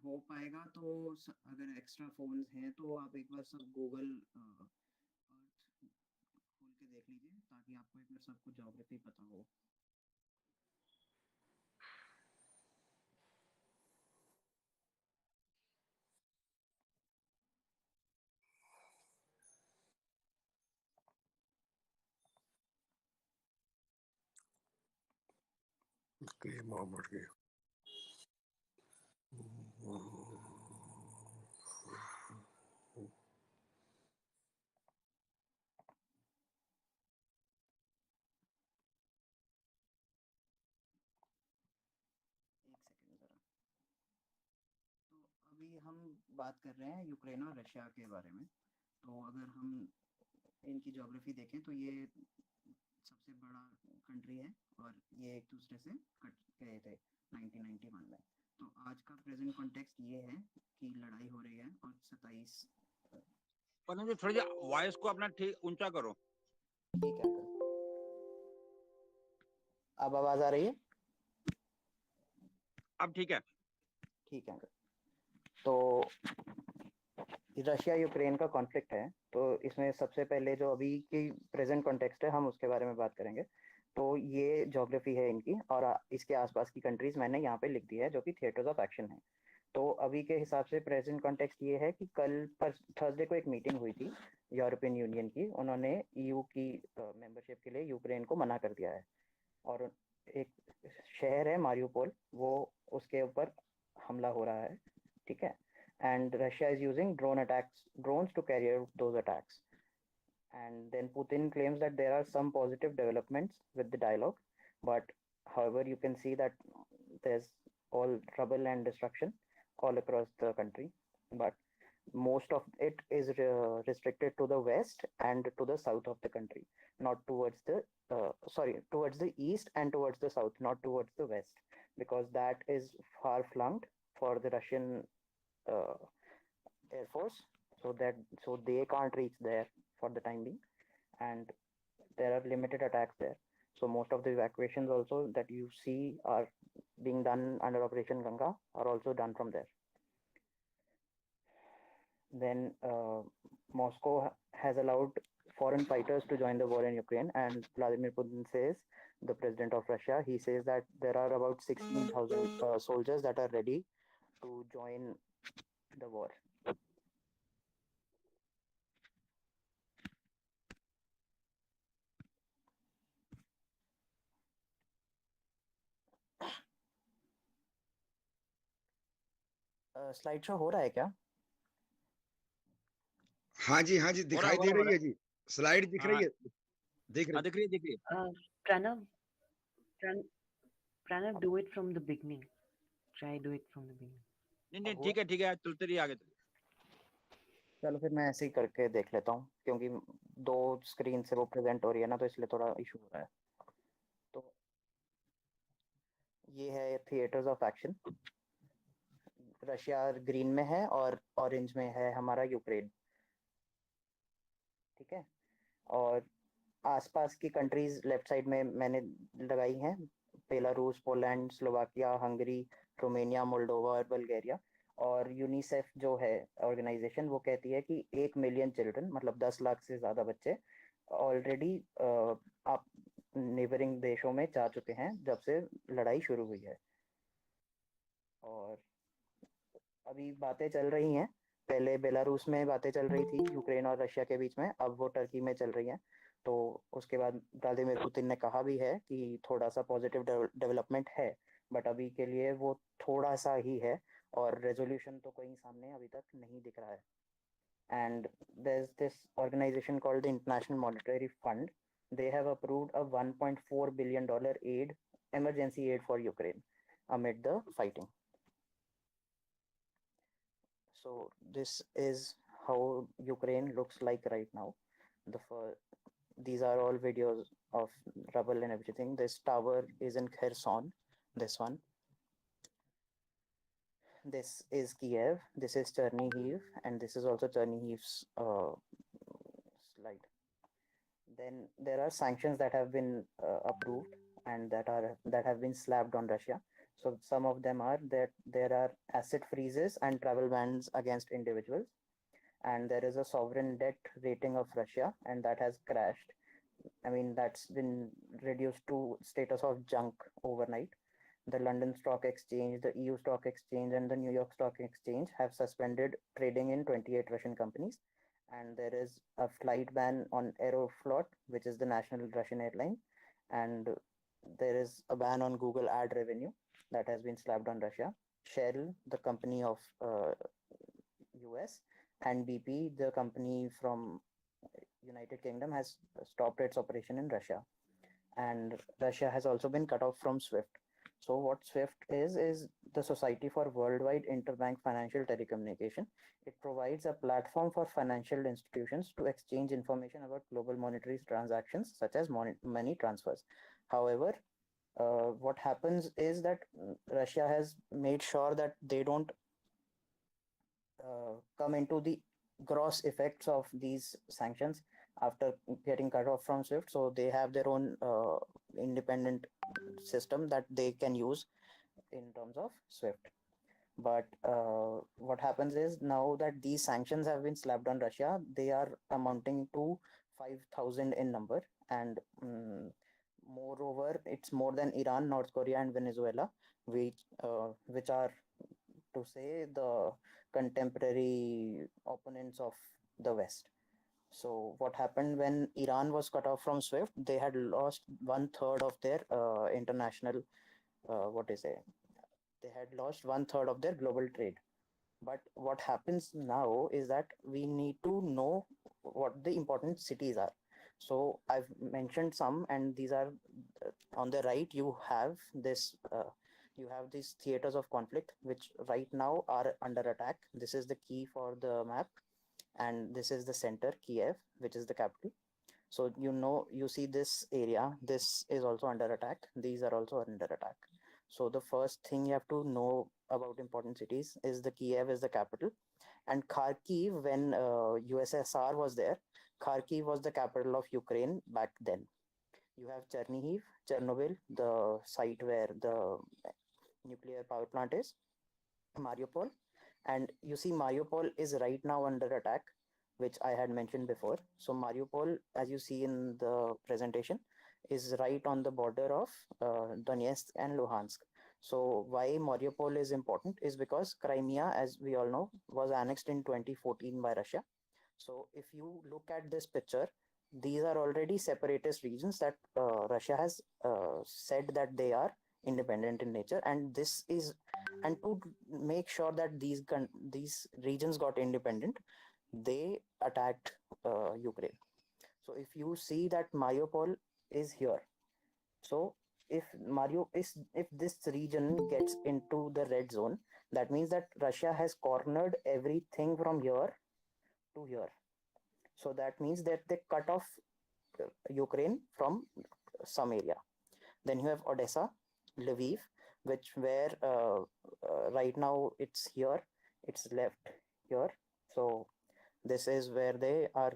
हो पाएगा तो अगर एक्स्ट्रा फोन्स हैं तो आप एक बार सब गूगल अर्थ खोल के देख लीजिए, ताकि आपको एक बार सब कुछ ज्योग्राफी पता हो। मोहम्मद की एक सेकंड जरा। तो अभी हम बात कर रहे हैं यूक्रेन और रशिया के बारे में। तो अगर हम इनकी ज्योग्राफी देखें तो ये सबसे बड़ा कंट्री है और ये एक दूसरे से कट गए थे 1991 में। तो आज का प्रेजेंट कॉन्टेक्स्ट ये है कि लड़ाई हो रही है और 27 पर थोड़ी सी वॉइस को अपना ठीक ऊंचा करो। ठीक है अंकल, अब आवाज आ रही है? अब ठीक है। ठीक है अंकल। तो रशिया यूक्रेन का कॉन्फ्लिक्ट है, तो इसमें सबसे पहले जो अभी की प्रेजेंट कॉन्टेक्स्ट है हम उसके बारे में बात करेंगे। तो ये ज्योग्राफी है इनकी, और इसके आसपास की कंट्रीज मैंने यहाँ पे लिख दी है जो कि थिएटर्स ऑफ एक्शन है। तो अभी के हिसाब से प्रेजेंट कॉन्टेक्स्ट ये है कि कल पर थर्सडे को एक मीटिंग हुई थी यूरोपियन यूनियन की। उन्होंने ईयू की मेंबरशिप के लिए यूक्रेन को मना कर दिया है, और एक शहर है मारियोपोल, वो उसके ऊपर हमला हो रहा है, ठीक है। And Russia is using drones to carry out those attacks. And then Putin claims that there are some positive developments with the dialogue, but however, you can see that there's all trouble and destruction all across the country. But most of it is restricted to the west and to the south of the country, not towards the towards the east and towards the south, not towards the west, because that is far flung for the Russian uh, Air Force, so they can't reach there for the time being, and there are limited attacks there. So most of the evacuations also that you see are being done under Operation Ganga are also done from there. Then Moscow has allowed foreign fighters to join the war in Ukraine, and Vladimir Putin says, the president of Russia, he says that there are about 16,000 soldiers that are ready to join the war. Slide show हो रहा है क्या? हाँ जी दिखाई दे रही है जी, slide दिख रही है, दिख रही है। Pranav, do it from the beginning. Try do it from the beginning. नहीं ठीक है चलते रहिए आगे। चलो फिर मैं ऐसे ही करके देख लेता हूँ, क्योंकि दो स्क्रीन से वो प्रेजेंट हो रही है ना, तो इसलिए थोड़ा इशू हो रहा है। तो ये है theatres of action. Russia green में है और ऑरेंज में है हमारा यूक्रेन, ठीक है। और आसपास की कंट्रीज लेफ्ट साइड में मैंने लगाई हैं, Belarus, Poland, Slovakia, Hungary, Romania, Moldova और बल्गारिया। और यूनिसेफ जो है ऑर्गेनाइजेशन, वो कहती है कि 1 मिलियन चिल्ड्रन, मतलब 10 लाख से ज़्यादा बच्चे ऑलरेडी आप नेबरिंग देशों में जा चुके हैं जब से लड़ाई शुरू हुई है। और अभी बातें चल रही हैं, पहले बेलारूस में बातें चल रही थी यूक्रेन और रशिया के बीच में, अब वो टर्की में चल रही हैं। तो उसके बाद व्लादिमीर पुतिन ने कहा भी है कि थोड़ा सा पॉजिटिव डेवलपमेंट है, बट अभी के लिए वो थोड़ा सा ही है, और रेजोल्यूशन तो कहीं सामने अभी तक नहीं दिख रहा है। And there's this organization called the International Monetary Fund. They have approved a $1.4 billion emergency aid for Ukraine amid the fighting. So this is how Ukraine looks like right now. These are all videos of rubble and everything. This tower is in Kherson, this one. This is Kiev, this is Chernihiv, and this is also Chernihiv's slide. Then there are sanctions that have been approved and that have been slapped on Russia. So some of them are that there are asset freezes and travel bans against individuals, and there is a sovereign debt rating of Russia, and that has crashed. I mean, that's been reduced to status of junk overnight. The London Stock Exchange, the EU Stock Exchange, and the New York Stock Exchange have suspended trading in 28 Russian companies. And there is a flight ban on Aeroflot, which is the national Russian airline. And there is a ban on Google ad revenue that has been slapped on Russia. Shell, the company of US, and BP, the company from United Kingdom, has stopped its operation in Russia. And Russia has also been cut off from SWIFT. So what SWIFT is the Society for Worldwide Interbank Financial Telecommunication. It provides a platform for financial institutions to exchange information about global monetary transactions such as money transfers. However, what happens is that Russia has made sure that they don't come into the gross effects of these sanctions after getting cut off from SWIFT. So they have their own independent system that they can use in terms of SWIFT. But what happens is now that these sanctions have been slapped on Russia, they are amounting to 5,000 in number. And moreover, it's more than Iran, North Korea, and Venezuela, which are, to say, the contemporary opponents of the West. So what happened when Iran was cut off from SWIFT? They had lost 1/3 of their international, what is it? They had lost 1/3 of their global trade. But what happens now is that we need to know what the important cities are. So I've mentioned some, and these are on the right. You have this. You have these theaters of conflict, which right now are under attack. This is the key for the map, and this is the center, Kiev, which is the capital. So you see this area. This is also under attack. These are also under attack. So the first thing you have to know about important cities is the Kiev is the capital, and Kharkiv, when USSR was there, Kharkiv was the capital of Ukraine back then. You have Chernobyl, the site where the nuclear power plant is, Mariupol, and you see Mariupol is right now under attack, which I had mentioned before. So Mariupol, as you see in the presentation, is right on the border of Donetsk and Luhansk. So why Mariupol is important is because Crimea, as we all know, was annexed in 2014 by Russia. So if you look at this picture, these are already separatist regions that Russia has said that they are independent in nature, and to make sure that these regions got independent, they attacked Ukraine. So if you see that Mariupol is here, so if this region gets into the red zone, that means that Russia has cornered everything from here to here. So that means that they cut off Ukraine from some area. Then you have Odessa, Lviv, where right now it's here, it's left here. So this is where they are,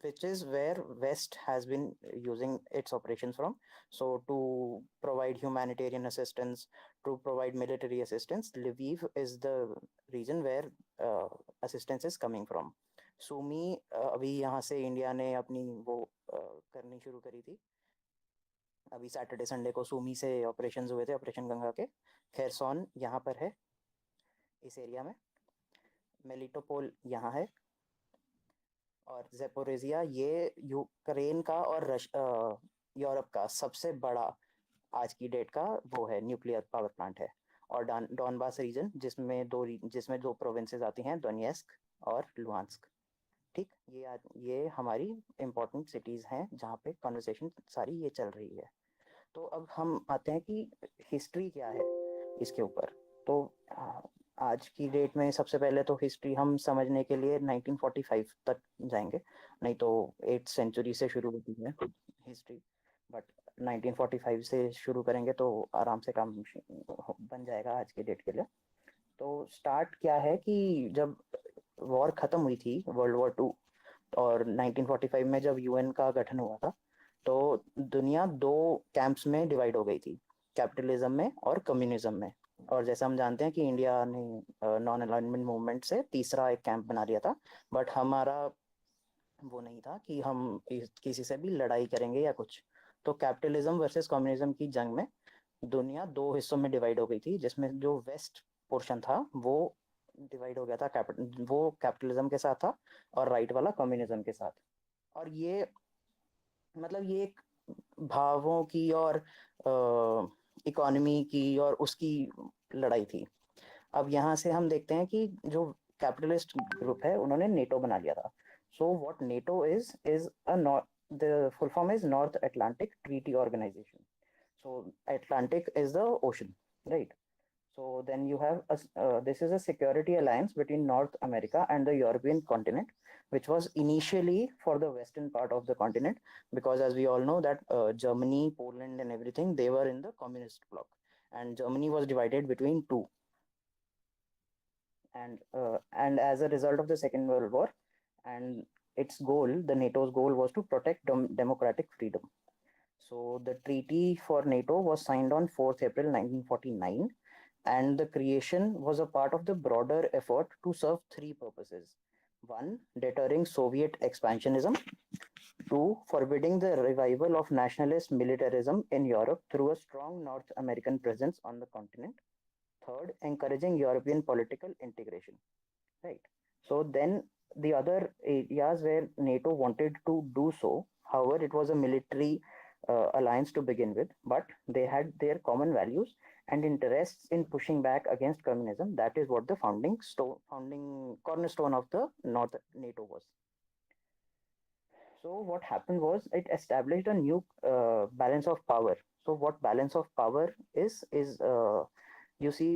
which is where West has been using its operations from. So to provide humanitarian assistance, to provide military assistance, Lviv is the region where assistance is coming from. सूमी अभी यहाँ से India ने अपनी वो करनी शुरू करी थी. अभी सैटरडे संडे को सूमी से ऑपरेशंस हुए थे, ऑपरेशन गंगा के. खेरसॉन यहाँ पर है, इस एरिया में. मेलिटोपोल यहाँ है, और ज़ेपोरिजिया ये यूक्रेन का और यूरोप का सबसे बड़ा आज की डेट का वो है, न्यूक्लियर पावर प्लांट है. और डॉनबास रीजन, जिसमें दो प्रोविंसेस आती हैं, दोनेत्स्क और लुहांस्क. ठीक, ये हमारी इम्पोर्टेंट सिटीज हैं जहाँ पे कॉन्वर्सेशन सारी ये चल रही है. तो अब हम आते हैं कि हिस्ट्री क्या है इसके ऊपर. तो आज की डेट में सबसे पहले तो हिस्ट्री हम समझने के लिए 1945 तक जाएंगे, नहीं तो 8th सेंचुरी से शुरू होती है हिस्ट्री, बट 1945 से शुरू करेंगे तो आराम से काम बन जाएगा आज के डेट के लिए. तो स्टार्ट क्या है कि जब वॉर खत्म हुई थी, वर्ल्ड वॉर 2, और 1945 में जब यूएन का गठन हुआ था, तो दुनिया 2 कैंप्स में डिवाइड हो गई थी. कैपिटलिज्म में और कम्युनिज्म में। और जैसा हम जानते हैं कि इंडिया ने नॉन अलाइनमेंट मूवमेंट से तीसरा एक कैंप बना लिया था, बट हमारा वो नहीं था कि हम किसी से भी लड़ाई करेंगे या कुछ। तो कैपिटलिज्म वर्सेस कम्युनिज्म की जंग में दुनिया दो हिस्सों में डिवाइड हो गई थी, जिसमें जो वेस्ट पोर्शन था वो डिवाइड हो गया था, वो कैपिटलिज्म के साथ था और राइट वाला कम्युनिज्म के साथ। और ये मतलब ये एक भावों की और इकोनॉमी की और उसकी लड़ाई थी। अब यहाँ से हम देखते हैं कि जो कैपिटलिस्ट ग्रुप है उन्होंने नेटो बना लिया था। So what NATO is uh the full form is North Atlantic Treaty Organization. So Atlantic is the ocean, right? So then you have this is a security alliance between North America and the European continent, which was initially for the western part of the continent, because as we all know that Germany, Poland, and everything, they were in the communist bloc, and Germany was divided between two. And as a result of the Second World War, and its goal, the NATO's goal was to protect democratic freedom. So the treaty for NATO was signed on 4th April 1949, and the creation was a part of the broader effort to serve three purposes. One, deterring Soviet expansionism. Two, forbidding the revival of nationalist militarism in Europe through a strong North American presence on the continent. Third, encouraging European political integration. Right. So then the other areas where NATO wanted to do so, however, it was a military alliance to begin with, but they had their common values and interests in pushing back against communism. That is what the founding cornerstone of the North NATO was. So what happened was it established a new balance of power. So what balance of power is you see,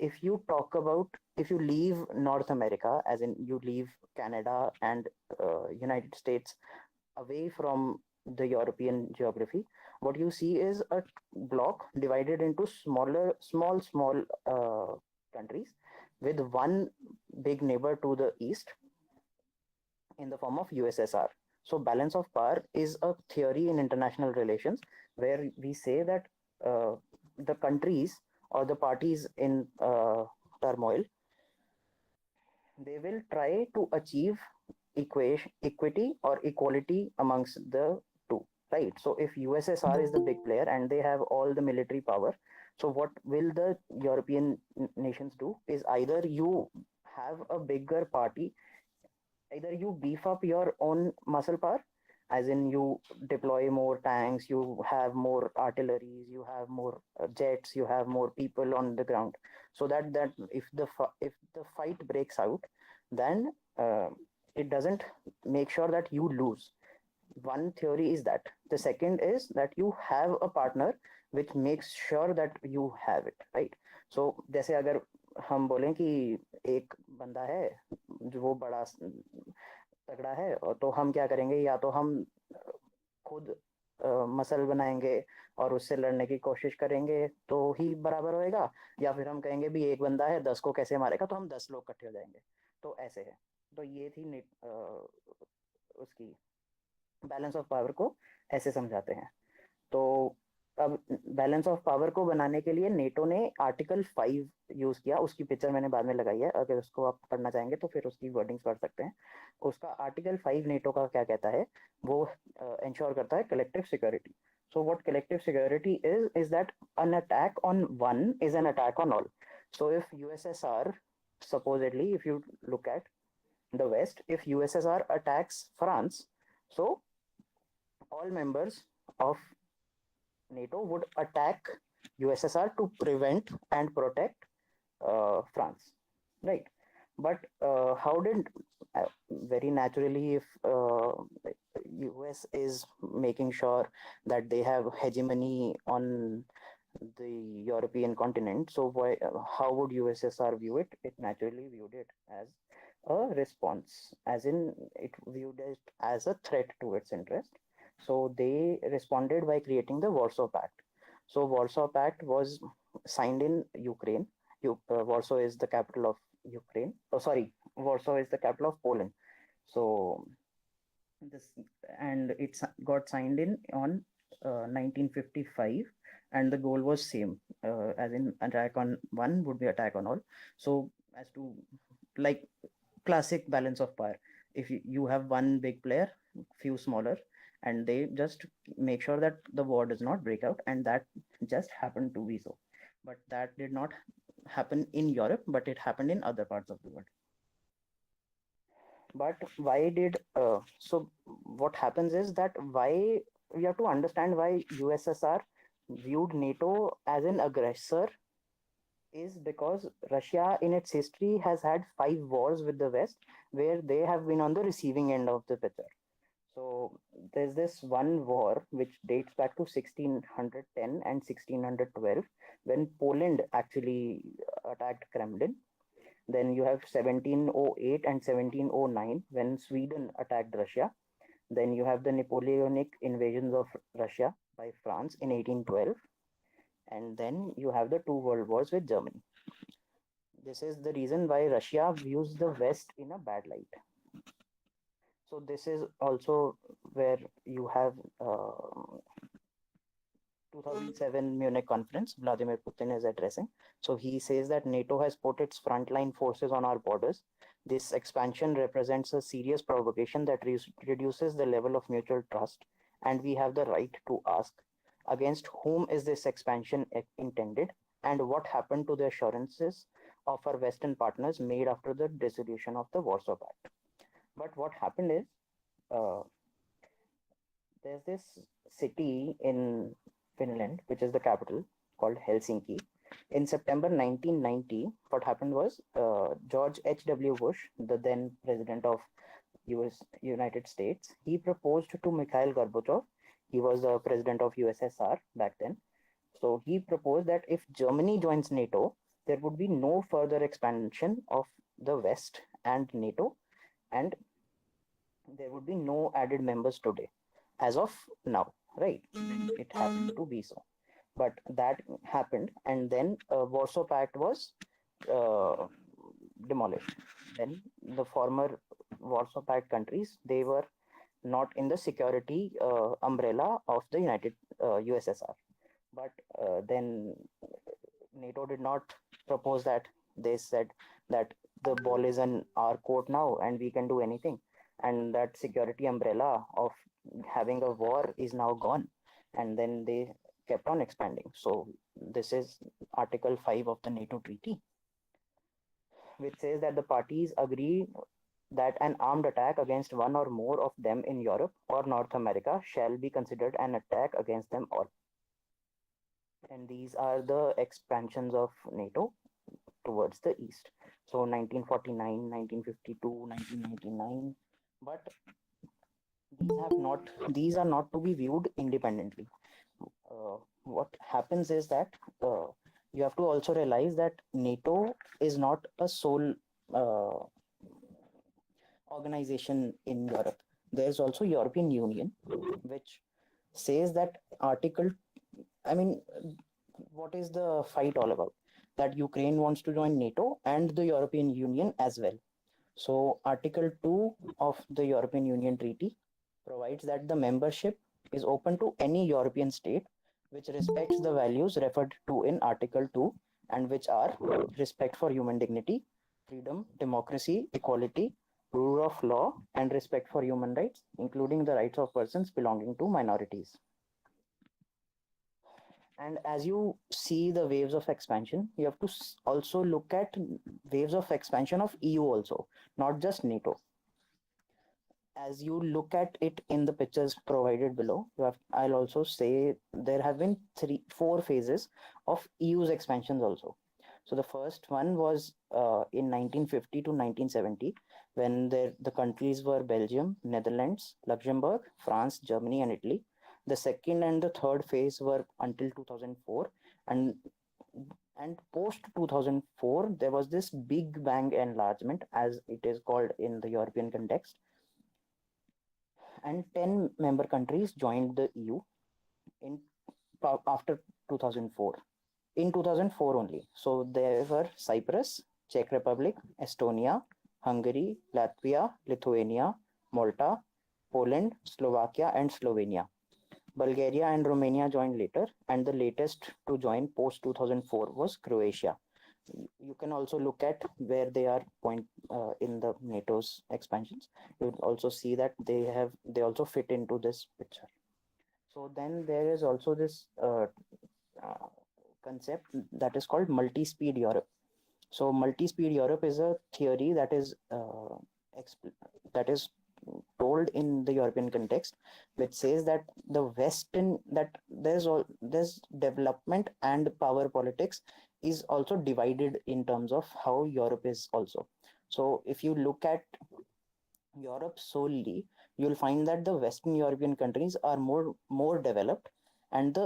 if you talk about, if you leave North America, as in you leave Canada and United States away from the European geography, what you see is a block divided into small countries with one big neighbor to the east in the form of USSR. So balance of power is a theory in international relations where we say that the countries or the parties in turmoil, they will try to achieve equity or equality amongst the two, right? So if USSR is the big player and they have all the military power, so what will the European nations do is either you have a bigger party, either you beef up your own muscle power, as in you deploy more tanks, you have more artilleries, you have more jets, you have more people on the ground, so that if the fight breaks out, then it doesn't make sure that you lose. One theory is that. The second is that you have a partner which makes sure that you have it, right? So जैसे अगर हम बोलें कि एक बंदा है जो वो बड़ा तगड़ा है, और तो हम क्या करेंगे, या तो हम खुद मसल बनाएंगे और उससे लड़ने की कोशिश करेंगे तो ही बराबर होएगा, या फिर हम कहेंगे भी एक बंदा है 10 को कैसे मारेगा, तो हम 10 लोग इकट्ठे हो जाएंगे। तो ऐसे है। तो ये थी उसकी बैलेंस ऑफ पावर को ऐसे समझाते हैं। तो अब बैलेंस ऑफ पावर को बनाने के लिए नेटो ने आर्टिकल 5 यूज किया। उसकी पिक्चर मैंने बाद में लगाई है, अगर उसको आप पढ़ना चाहेंगे तो फिर उसकी वर्डिंग्स पढ़ सकते हैं। उसका आर्टिकल 5 नेटो का क्या कहता है, वो इंश्योर करता है collective security. So what collective security is that an attack on one is an attack on all. So if USSR, supposedly, if you look at the West, if USSR attacks France, so all members of NATO would attack USSR to prevent and protect France, right? But how did very naturally, if US is making sure that they have hegemony on the European continent, so how would USSR view it? It naturally viewed it as a response, as in it viewed it as a threat to its interest. So they responded by creating the Warsaw Pact. So Warsaw Pact was signed in Ukraine. Warsaw is the capital of Ukraine. Oh, sorry, Warsaw is the capital of Poland. So this, and it got signed in on 1955, and the goal was same, as in attack on one would be attack on all. So as to, like, classic balance of power, if you have one big player, few smaller, and they just make sure that the war does not break out, and that just happened to be so. But that did not happen in Europe, but it happened in other parts of the world. But why did so what happens is that why we have to understand why USSR viewed NATO as an aggressor is because Russia in its history has had 5 wars with the West where they have been on the receiving end of the picture. So there's this one war which dates back to 1610 and 1612 when Poland actually attacked Kremlin. Then you have 1708 and 1709 when Sweden attacked Russia. Then you have the Napoleonic invasions of Russia by France in 1812. And then you have the two world wars with Germany. This is the reason why Russia views the West in a bad light. So this is also where you have 2007 Munich conference, Vladimir Putin is addressing. So he says that NATO has put its frontline forces on our borders. This expansion represents a serious provocation that reduces the level of mutual trust, and we have the right to ask, against whom is this expansion intended, and what happened to the assurances of our Western partners made after the dissolution of the Warsaw Pact. But what happened is, uh, there's this city in Finland, which is the capital, called Helsinki. In September 1990, what happened was George H.W. Bush, the then president of United States, he proposed to Mikhail Gorbachev. He was the president of USSR back then. So he proposed that if Germany joins NATO, there would be no further expansion of the West and NATO, and there would be no added members today, as of now, right? It happened to be so. But that happened, and then Warsaw Pact was uh, demolished. Then the former Warsaw Pact countries, they were not in the security umbrella of the United USSR. But then NATO did not propose that. They said that the ball is in our court now, and we can do anything. And that security umbrella of having a war is now gone. And then they kept on expanding. So this is Article 5 of the NATO Treaty, which says that the parties agree that an armed attack against one or more of them in Europe or North America shall be considered an attack against them all. And these are the expansions of NATO towards the east. So 1949, 1952, 1999. But these are not to be viewed independently. What happens is that you have to also realize that NATO is not a sole uh, organization in Europe. There's also European Union, which says that I mean, what is the fight all about? That Ukraine wants to join NATO and the European Union as well. So Article 2 of the European Union Treaty provides that the membership is open to any European state which respects the values referred to in Article 2, and which are respect for human dignity, freedom, democracy, equality, rule of law, and respect for human rights, including the rights of persons belonging to minorities. And as you see the waves of expansion, you have to also look at waves of expansion of EU also, not just NATO. As you look at it in the pictures provided below, I'll also say there have been 4 phases of EU's expansions also. So the first one was in 1950 to 1970, when the countries were Belgium, Netherlands, Luxembourg, France, Germany, and Italy. The second and the third phase were until 2004, and post 2004 there was this big bang enlargement, as it is called in the European context, and 10 member countries joined the EU in after 2004. In 2004 only. So there were Cyprus, Czech Republic, Estonia, Hungary, Latvia, Lithuania, Malta, Poland, Slovakia, and Slovenia. Bulgaria and Romania joined later, and the latest to join post 2004 was Croatia. You can also look at where they are in the NATO's expansions. You will also see that they also fit into this picture. So then there is also this concept that is called multi-speed Europe. So multi-speed Europe is a theory that is told in the European context, which says that there's development and power politics is also divided in terms of how Europe is also. So if you look at Europe solely, you'll find that the Western European countries are more developed, and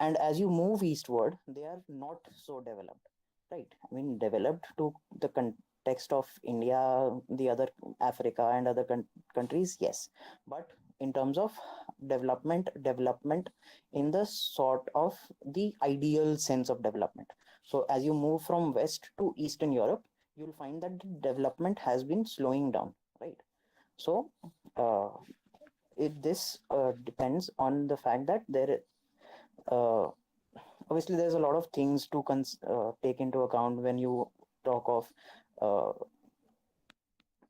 as you move eastward, they are not so developed, right? I mean, developed to the context of India, the other Africa, and other countries, yes, but in terms of development in the sort of the ideal sense of development. So as you move from West to Eastern Europe, you'll find that the development has been slowing down, right? So uh, this depends on the fact that uh, obviously there's a lot of things to take into account when you talk of uh,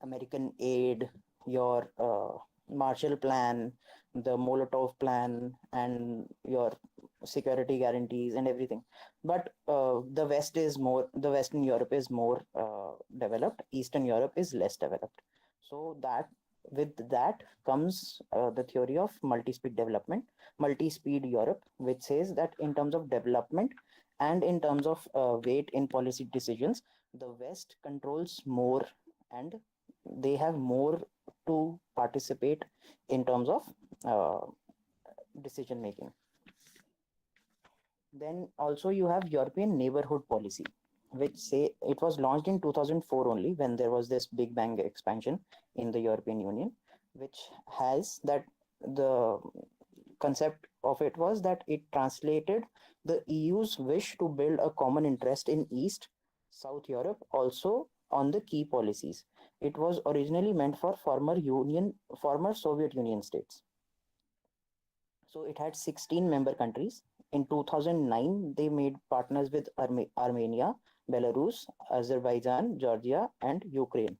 American aid, your Marshall Plan, the Molotov Plan, and your security guarantees and everything. But the Western Europe is more developed. Eastern Europe is less developed. So with that comes the theory of multi-speed development, multi-speed Europe, which says that in terms of development and in terms of weight in policy decisions, the West controls more, and they have more to participate in terms of uh, decision making. Then also you have European neighborhood policy, which say it was launched in 2004 only, when there was this big bang expansion in the European Union, which has that the concept of it was that it translated the EU's wish to build a common interest in East, South Europe, also on the key policies. It was originally meant for former Soviet Union states. So it had 16 member countries. In 2009, they made partners with Armenia, Belarus, Azerbaijan, Georgia, and Ukraine.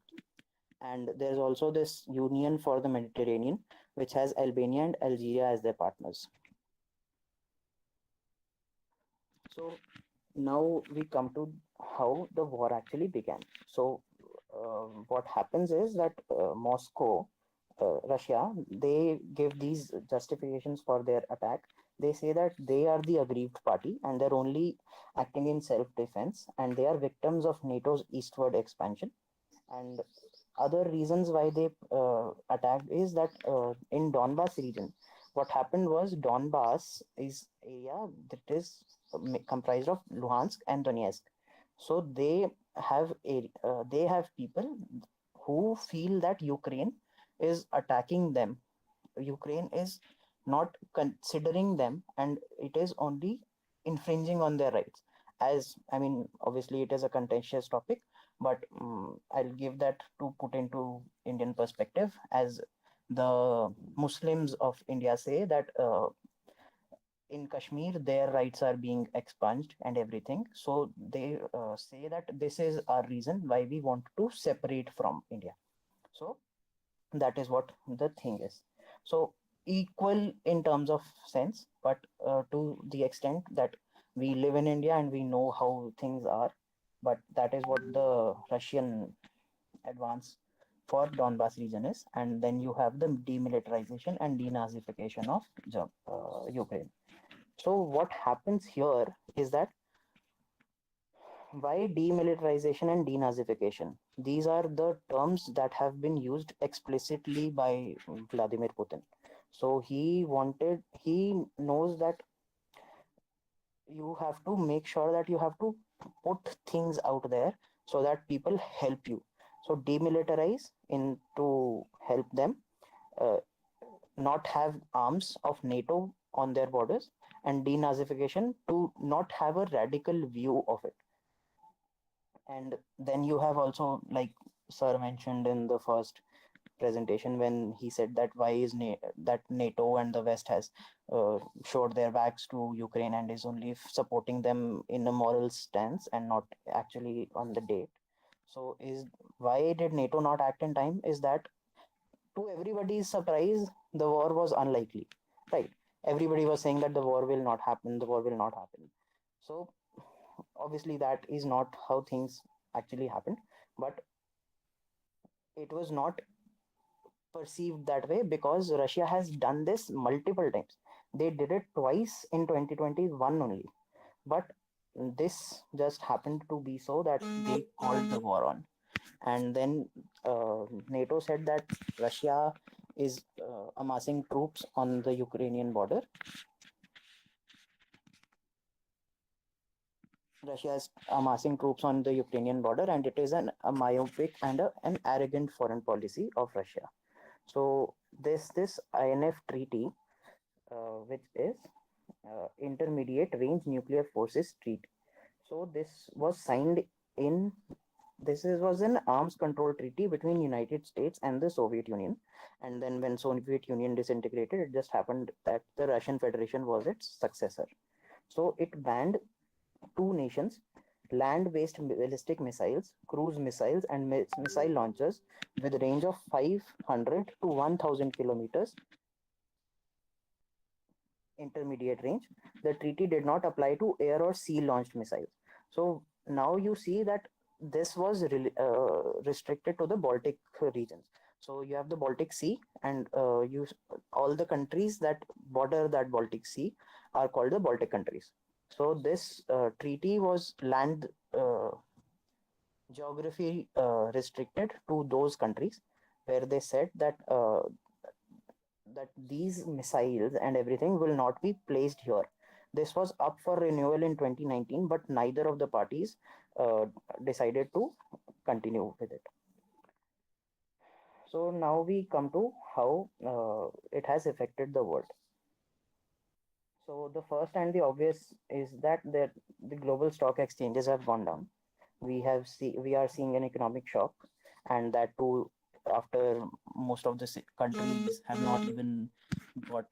And there's also this Union for the Mediterranean, which has Albania and Algeria as their partners. So now we come to how the war actually began. So what happens is that Moscow, Russia, they give these justifications for their attack. They say that they are the aggrieved party and they're only acting in self-defense, and they are victims of NATO's eastward expansion. And other reasons why they attacked is that in Donbas region, what happened was Donbas is area that is comprised of Luhansk and Donetsk. So they have people who feel that Ukraine is attacking them. Ukraine is not considering them, and it is only infringing on their rights. As I mean, obviously, it is a contentious topic, but I'll give that to put into Indian perspective, as the Muslims of India say that in Kashmir, their rights are being expunged and everything. So they say that this is our reason why we want to separate from India. So that is what the thing is. So equal in terms of sense, but to the extent that we live in India and we know how things are. But that is what the Russian advance for Donbas region is. And then you have the demilitarization and denazification of Ukraine. So what happens here is that why demilitarization and denazification? These are the terms that have been used explicitly by Vladimir Putin. So he knows that you have to make sure that you have to put things out there so that people help you. So demilitarize in to help them uh, not have arms of NATO on their borders, and denazification to not have a radical view of it. And then you have also, like Sir mentioned in the first presentation when he said that why is that NATO and the West has showed their backs to Ukraine and is only supporting them in a moral stance and not actually on the date. So is why did NATO not act in time? Is that to everybody's surprise, the war was unlikely, right? Everybody was saying that the war will not happen, the war will not happen. So obviously that is not how things actually happened, but it was not perceived that way because Russia has done this multiple times. They did it twice in 2021 only, but this just happened to be so that they called the war on. And then NATO said that Russia is amassing troops on the Ukrainian border. Russia is amassing troops on the Ukrainian border, and it is a myopic and an arrogant foreign policy of Russia. So this INF treaty, which is Intermediate Range Nuclear Forces Treaty. So this was signed in was an arms control treaty between United States and the Soviet Union. And then when Soviet Union disintegrated, it just happened that the Russian Federation was its successor. So it banned two nations land-based ballistic missiles, cruise missiles, and missile launchers with a range of 500 to 1,000 kilometers intermediate range. The treaty did not apply to air or sea launched missiles. So now you see that this was restricted to the Baltic regions. So you have the Baltic Sea, and all the countries that border that Baltic Sea are called the Baltic countries. So this treaty was land geography restricted to those countries, where they said that these missiles and everything will not be placed here. This was up for renewal in 2019, but neither of the parties decided to continue with it. So now we come to how it has affected the world. So the first and the obvious is that the global stock exchanges have gone down. We are seeing an economic shock, and that too after most of the countries have not even got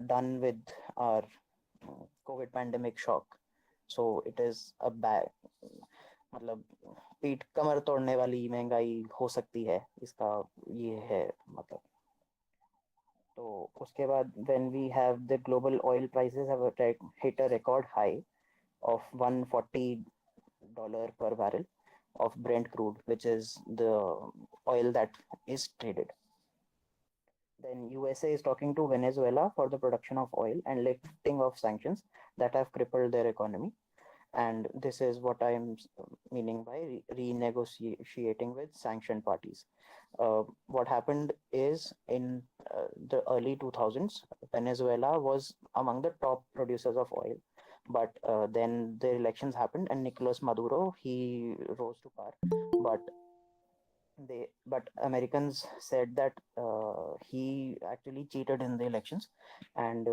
done with our COVID pandemic shock. So it is a bad, मतलब पीठ कमर तोड़ने वाली महंगाई हो सकती है, इसका ये है मतलब. तो उसके बाद when we have the global oil prices have hit a record high of $140 per barrel of Brent crude, which is the oil that is traded. Then USA is talking to Venezuela for the production of oil and lifting of sanctions that have crippled their economy. And this is what I am meaning by renegotiating with sanctioned parties. What happened is in the early 2000s, Venezuela was among the top producers of oil. But then the elections happened and Nicolas Maduro, he rose to power. But Americans said that he actually cheated in the elections, and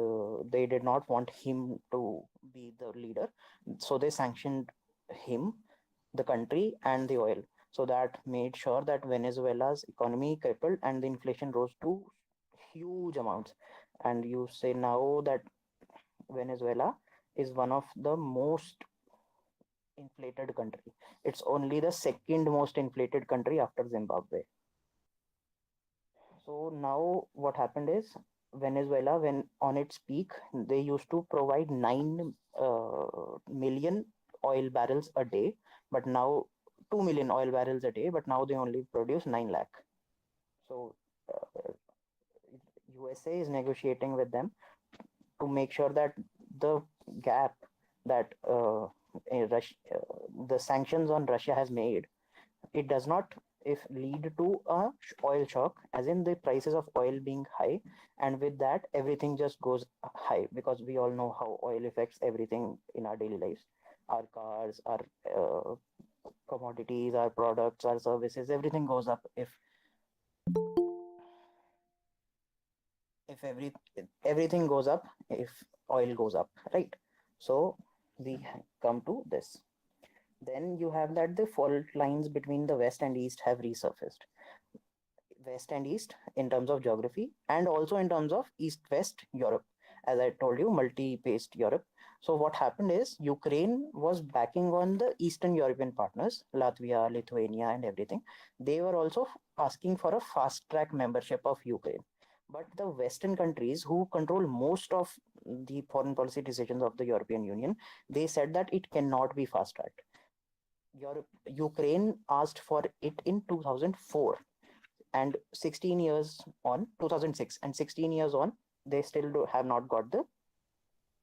they did not want him to be the leader. So they sanctioned him, the country, and the oil. So that made sure that Venezuela's economy crippled and the inflation rose to huge amounts. And you say now that Venezuela is one of the most inflated country. It's only the second most inflated country after Zimbabwe. So now what happened is Venezuela, when on its peak, they used to provide 9 million oil barrels a day, but now 2 million oil barrels a day, but now they only produce 9 lakh. So USA is negotiating with them to make sure that the gap that the sanctions on Russia has made, it does not lead to a oil shock, as in the prices of oil being high, and with that everything just goes high, because we all know how oil affects everything in our daily lives, our cars, our commodities, our products, our services, everything goes up if everything goes up if oil goes up, right? So we come to this. Then you have that the fault lines between the west and east have resurfaced. west and east in terms of geography, and also in terms of east-west Europe. As I told you, multi-paced Europe. So what happened is Ukraine was backing on the Eastern European partners, Latvia, Lithuania, and everything. They were also asking for a fast-track membership of Ukraine. But the Western countries who control most of the foreign policy decisions of the European Union, they said that it cannot be fast-tracked. Ukraine asked for it in 2004, and 16 years on, 2006, and 16 years on, they still have not got the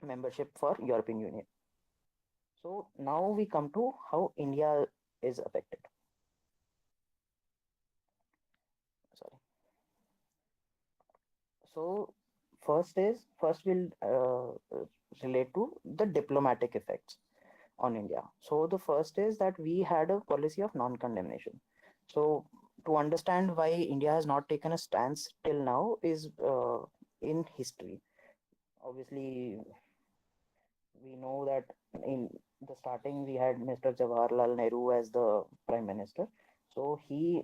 membership for European Union. So now we come to how India is affected. Sorry. So first we'll relate to the diplomatic effects on India. So the first is that we had a policy of non-condemnation. So to understand why India has not taken a stance till now is in history. Obviously, we know that in the starting we had Mr. Jawaharlal Nehru as the prime minister. So he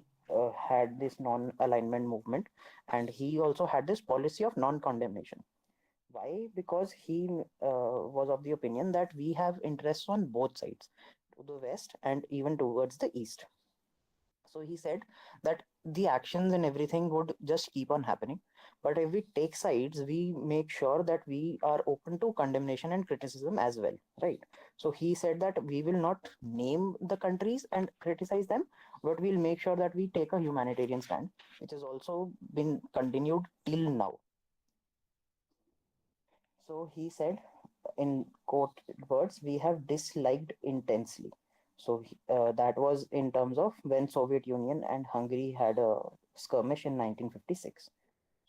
had this non-alignment movement, and he also had this policy of non-condemnation. Why? Because he was of the opinion that we have interests on both sides, to the west and even towards the east. So he said that the actions and everything would just keep on happening. But if we take sides, we make sure that we are open to condemnation and criticism as well, right? So he said that we will not name the countries and criticize them, but we'll make sure that we take a humanitarian stand, which has also been continued till now. So he said, in quote words, we have disliked intensely. So that was in terms of when Soviet Union and Hungary had a skirmish in 1956.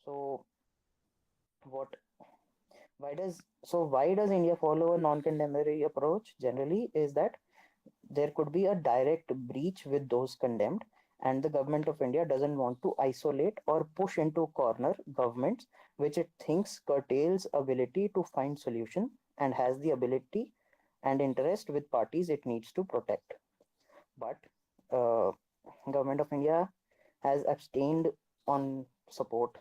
So what? Why does India follow a non-condemnatory approach? Generally, is that there could be a direct breach with those condemned, and the government of India doesn't want to isolate or push into corner governments which it thinks curtails ability to find solution and has the ability and interest with parties it needs to protect. But uh, government of India has abstained on support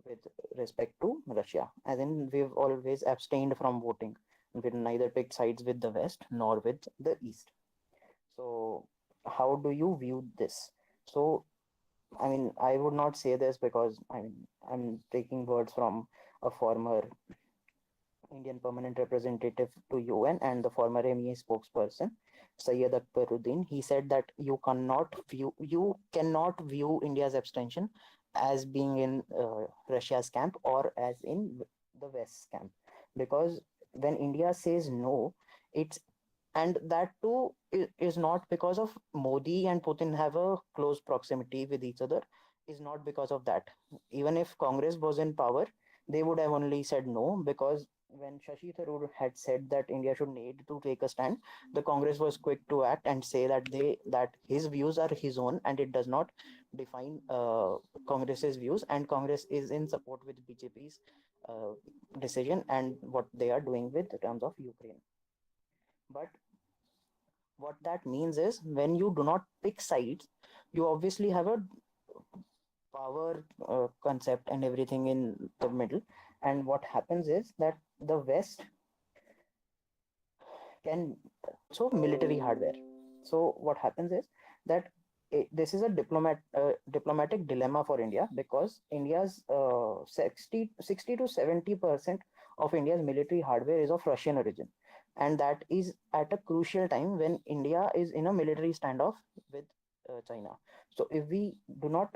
with respect to Russia, as in we've always abstained from voting. We neither picked sides with the West nor with the East. So, how do you view this? So, I mean, I would not say this because I'm taking words from a former Indian permanent representative to UN and the former MEA spokesperson, Syed Akbaruddin. He said that you cannot view India's abstention as being in Russia's camp or as in the West's camp, because when India says no, it's and that too is not because of Modi and Putin have a close proximity with each other, is not because of that. Even if Congress was in power, they would have only said no, because when Shashi Tharoor had said that India should need to take a stand, the Congress was quick to act and say that his views are his own and it does not define Congress's views, and Congress is in support with BJP's decision and what they are doing with the terms of Ukraine. But what that means is when you do not pick sides, you obviously have a power concept and everything in the middle. And what happens is that the West can also military hardware. So what happens is that this is a diplomatic dilemma for India, because India's 60 to 70% of India's military hardware is of Russian origin, and that is at a crucial time when India is in a military standoff with China. So if we do not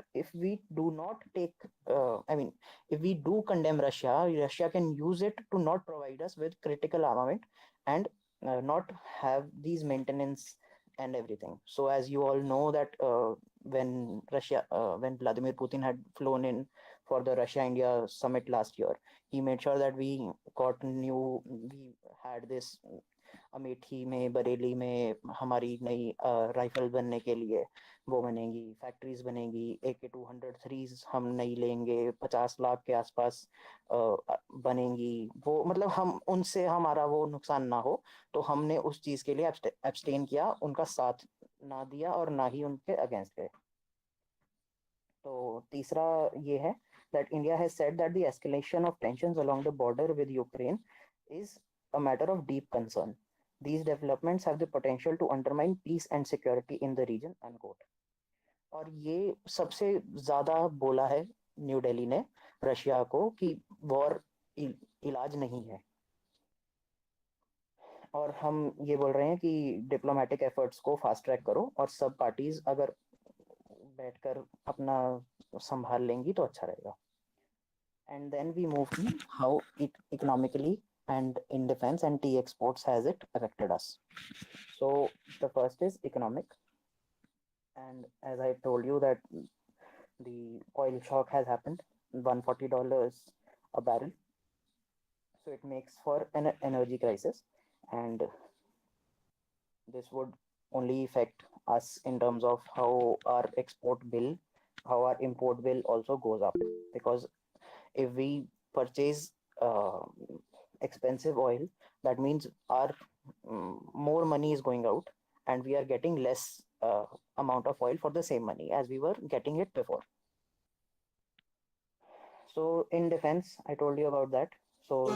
take, if we do condemn Russia, Russia can use it to not provide us with critical armament and not have these maintenance and everything. So as you all know that when Vladimir Putin had flown in for the Russia-India summit last year, he made sure that we had this Amethi में बरेली में हमारी नई rifle बनने के लिए वो बनेंगी, factories बनेंगी, AK-203 हम नई लेंगे, 50 लाख के आसपास बनेंगी वो, मतलब हम उनसे हमारा वो नुकसान ना हो, तो हमने उस चीज के लिए एब्सटेन किया, उनका साथ ना दिया और ना ही उनके अगेंस्ट गए. तो तीसरा ये है that India has said that the escalation of tensions along the border with Ukraine is a matter of deep concern. These developments have the potential to undermine peace and security in the region, unquote. और ये सबसे ज्यादा बोला है new Delhi ने Russia को कि war इलाज नहीं है, और हम ये बोल रहे हैं कि डिप्लोमेटिक एफर्ट्स को फास्ट ट्रैक करो और सब पार्टीज अगर बैठकर अपना संभाल लेंगी तो अच्छा रहेगा. And then we move to how it economically and in defense and tea exports has it affected us. So the first is economic, and as I told you that the oil shock has happened, $140 a barrel, so it makes for an energy crisis, and this would only affect us in terms of how our export bill, how our import bill also goes up, because if we purchase expensive oil, that means our more money is going out and we are getting less amount of oil for the same money as we were getting it before. So in defense, I told you about that. So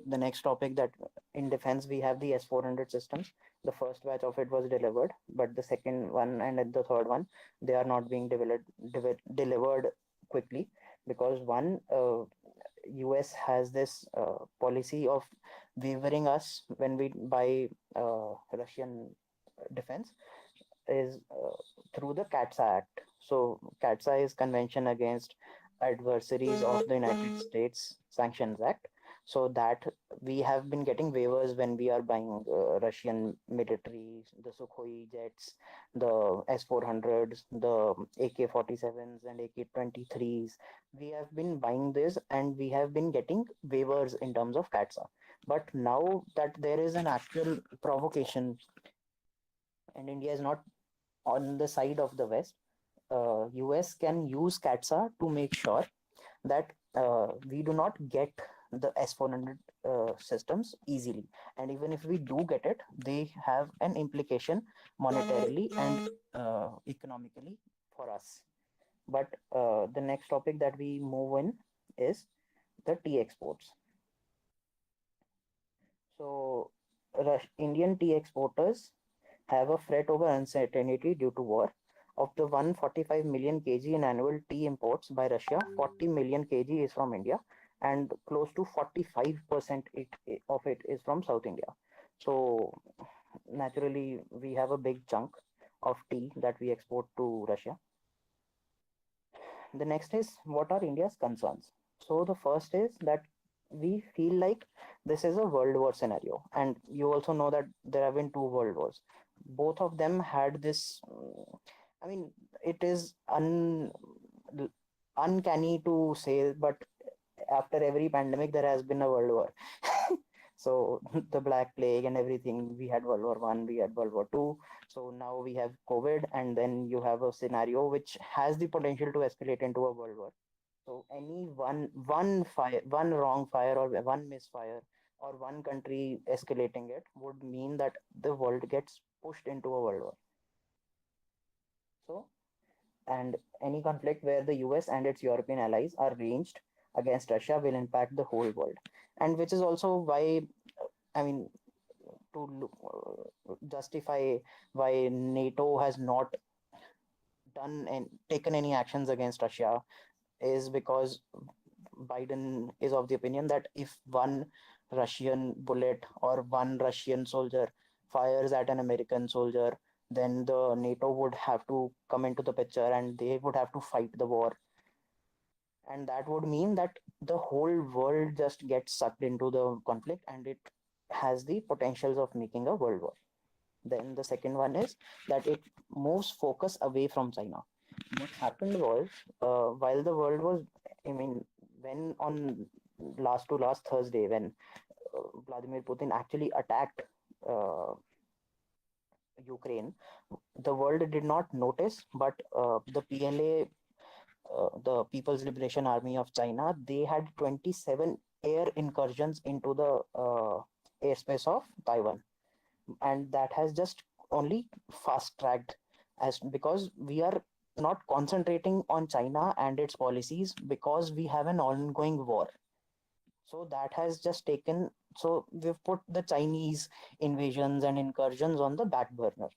the next topic, that in defense we have the S-400 systems. The first batch of it was delivered, but the second one and the third one, they are not being delivered quickly, because one, US has this policy of wavering us when we buy Russian defense, is through the CATSA Act. So CATSA is Convention Against Adversaries of the United States Sanctions Act. So that we have been getting waivers when we are buying Russian military, the Sukhoi jets, the S-400s, the AK-47s and AK-23s. We have been buying this and we have been getting waivers in terms of CATSA. But now that there is an actual provocation and India is not on the side of the West, US can use CATSA to make sure that we do not get the S-400 systems easily. And even if we do get it, they have an implication monetarily and economically for us. But the next topic that we move in is the tea exports. So Indian tea exporters have a fret over uncertainty due to war. Of the 145 million kg in annual tea imports by Russia, 40 million kg is from India, and close to 45% of it is from South India. So naturally, we have a big chunk of tea that we export to Russia. The next is, what are India's concerns? So the first is that we feel like this is a world war scenario, and you also know that there have been two world wars. Both of them had this. I mean, it is uncanny to say, but after every pandemic, there has been a world war. So the Black Plague and everything, we had World War One, we had World War Two. So now we have COVID, and then you have a scenario which has the potential to escalate into a world war. So any one fire, one wrong fire, or one misfire, or one country escalating it would mean that the world gets pushed into a world war. So, and any conflict where the US and its European allies are ranged against Russia will impact the whole world, and which is also why, I mean, to justify why NATO has not done and taken any actions against Russia, is because Biden is of the opinion that if one Russian bullet or one Russian soldier fires at an American soldier, then the NATO would have to come into the picture and they would have to fight the war. And that would mean that the whole world just gets sucked into the conflict, and it has the potentials of making a world war. Then the second one is that it moves focus away from China. What happened was, while the world was, I mean, when on last Thursday, when Vladimir Putin actually attacked Ukraine, the world did not notice, but the PLA, the People's Liberation Army of China, they had 27 air incursions into the airspace of Taiwan, and that has just only fast tracked, as because we are not concentrating on China and its policies because we have an ongoing war. So that has just taken, so we've put the Chinese invasions and incursions on the back burner.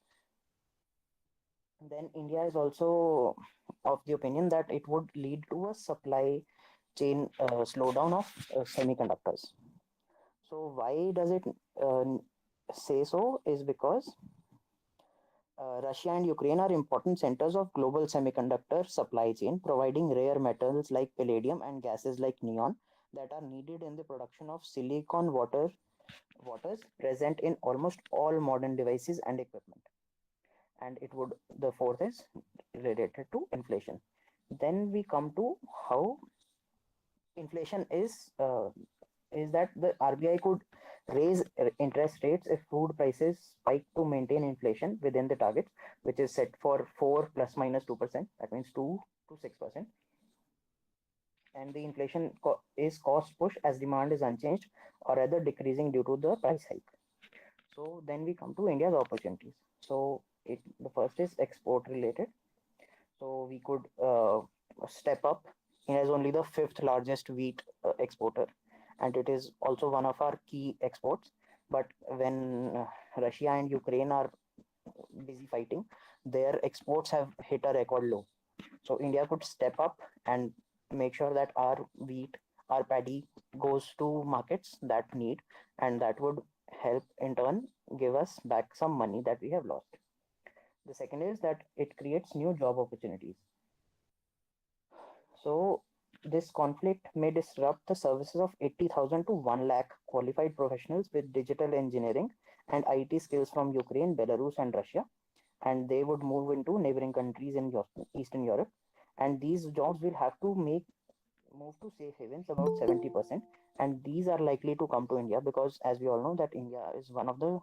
Then India is also of the opinion that it would lead to a supply chain slowdown of semiconductors. So why does it say so? Is because Russia and Ukraine are important centers of global semiconductor supply chain, providing rare metals like palladium and gases like neon that are needed in the production of silicon waters present in almost all modern devices and equipment. And it would, the fourth is related to inflation. Then we come to how inflation is that the RBI could raise interest rates if food prices spike to maintain inflation within the targets, which is set for 4 plus minus 2%. That means 2 to 6%. And the inflation is cost push as demand is unchanged or rather decreasing due to the price hike. So then we come to India's opportunities. So the first is export related. So we could step up. India is only the fifth largest wheat exporter, and it is also one of our key exports. But when Russia and Ukraine are busy fighting, their exports have hit a record low. So India could step up and make sure that our wheat, our paddy goes to markets that need, and that would help in turn give us back some money that we have lost. The second is that it creates new job opportunities. So this conflict may disrupt the services of 80,000 to 1 lakh qualified professionals with digital engineering and IT skills from Ukraine, Belarus, and Russia. And they would move into neighboring countries in Eastern Europe. And these jobs will have to move to safe havens, about 70%. And these are likely to come to India because, as we all know, that India is one of the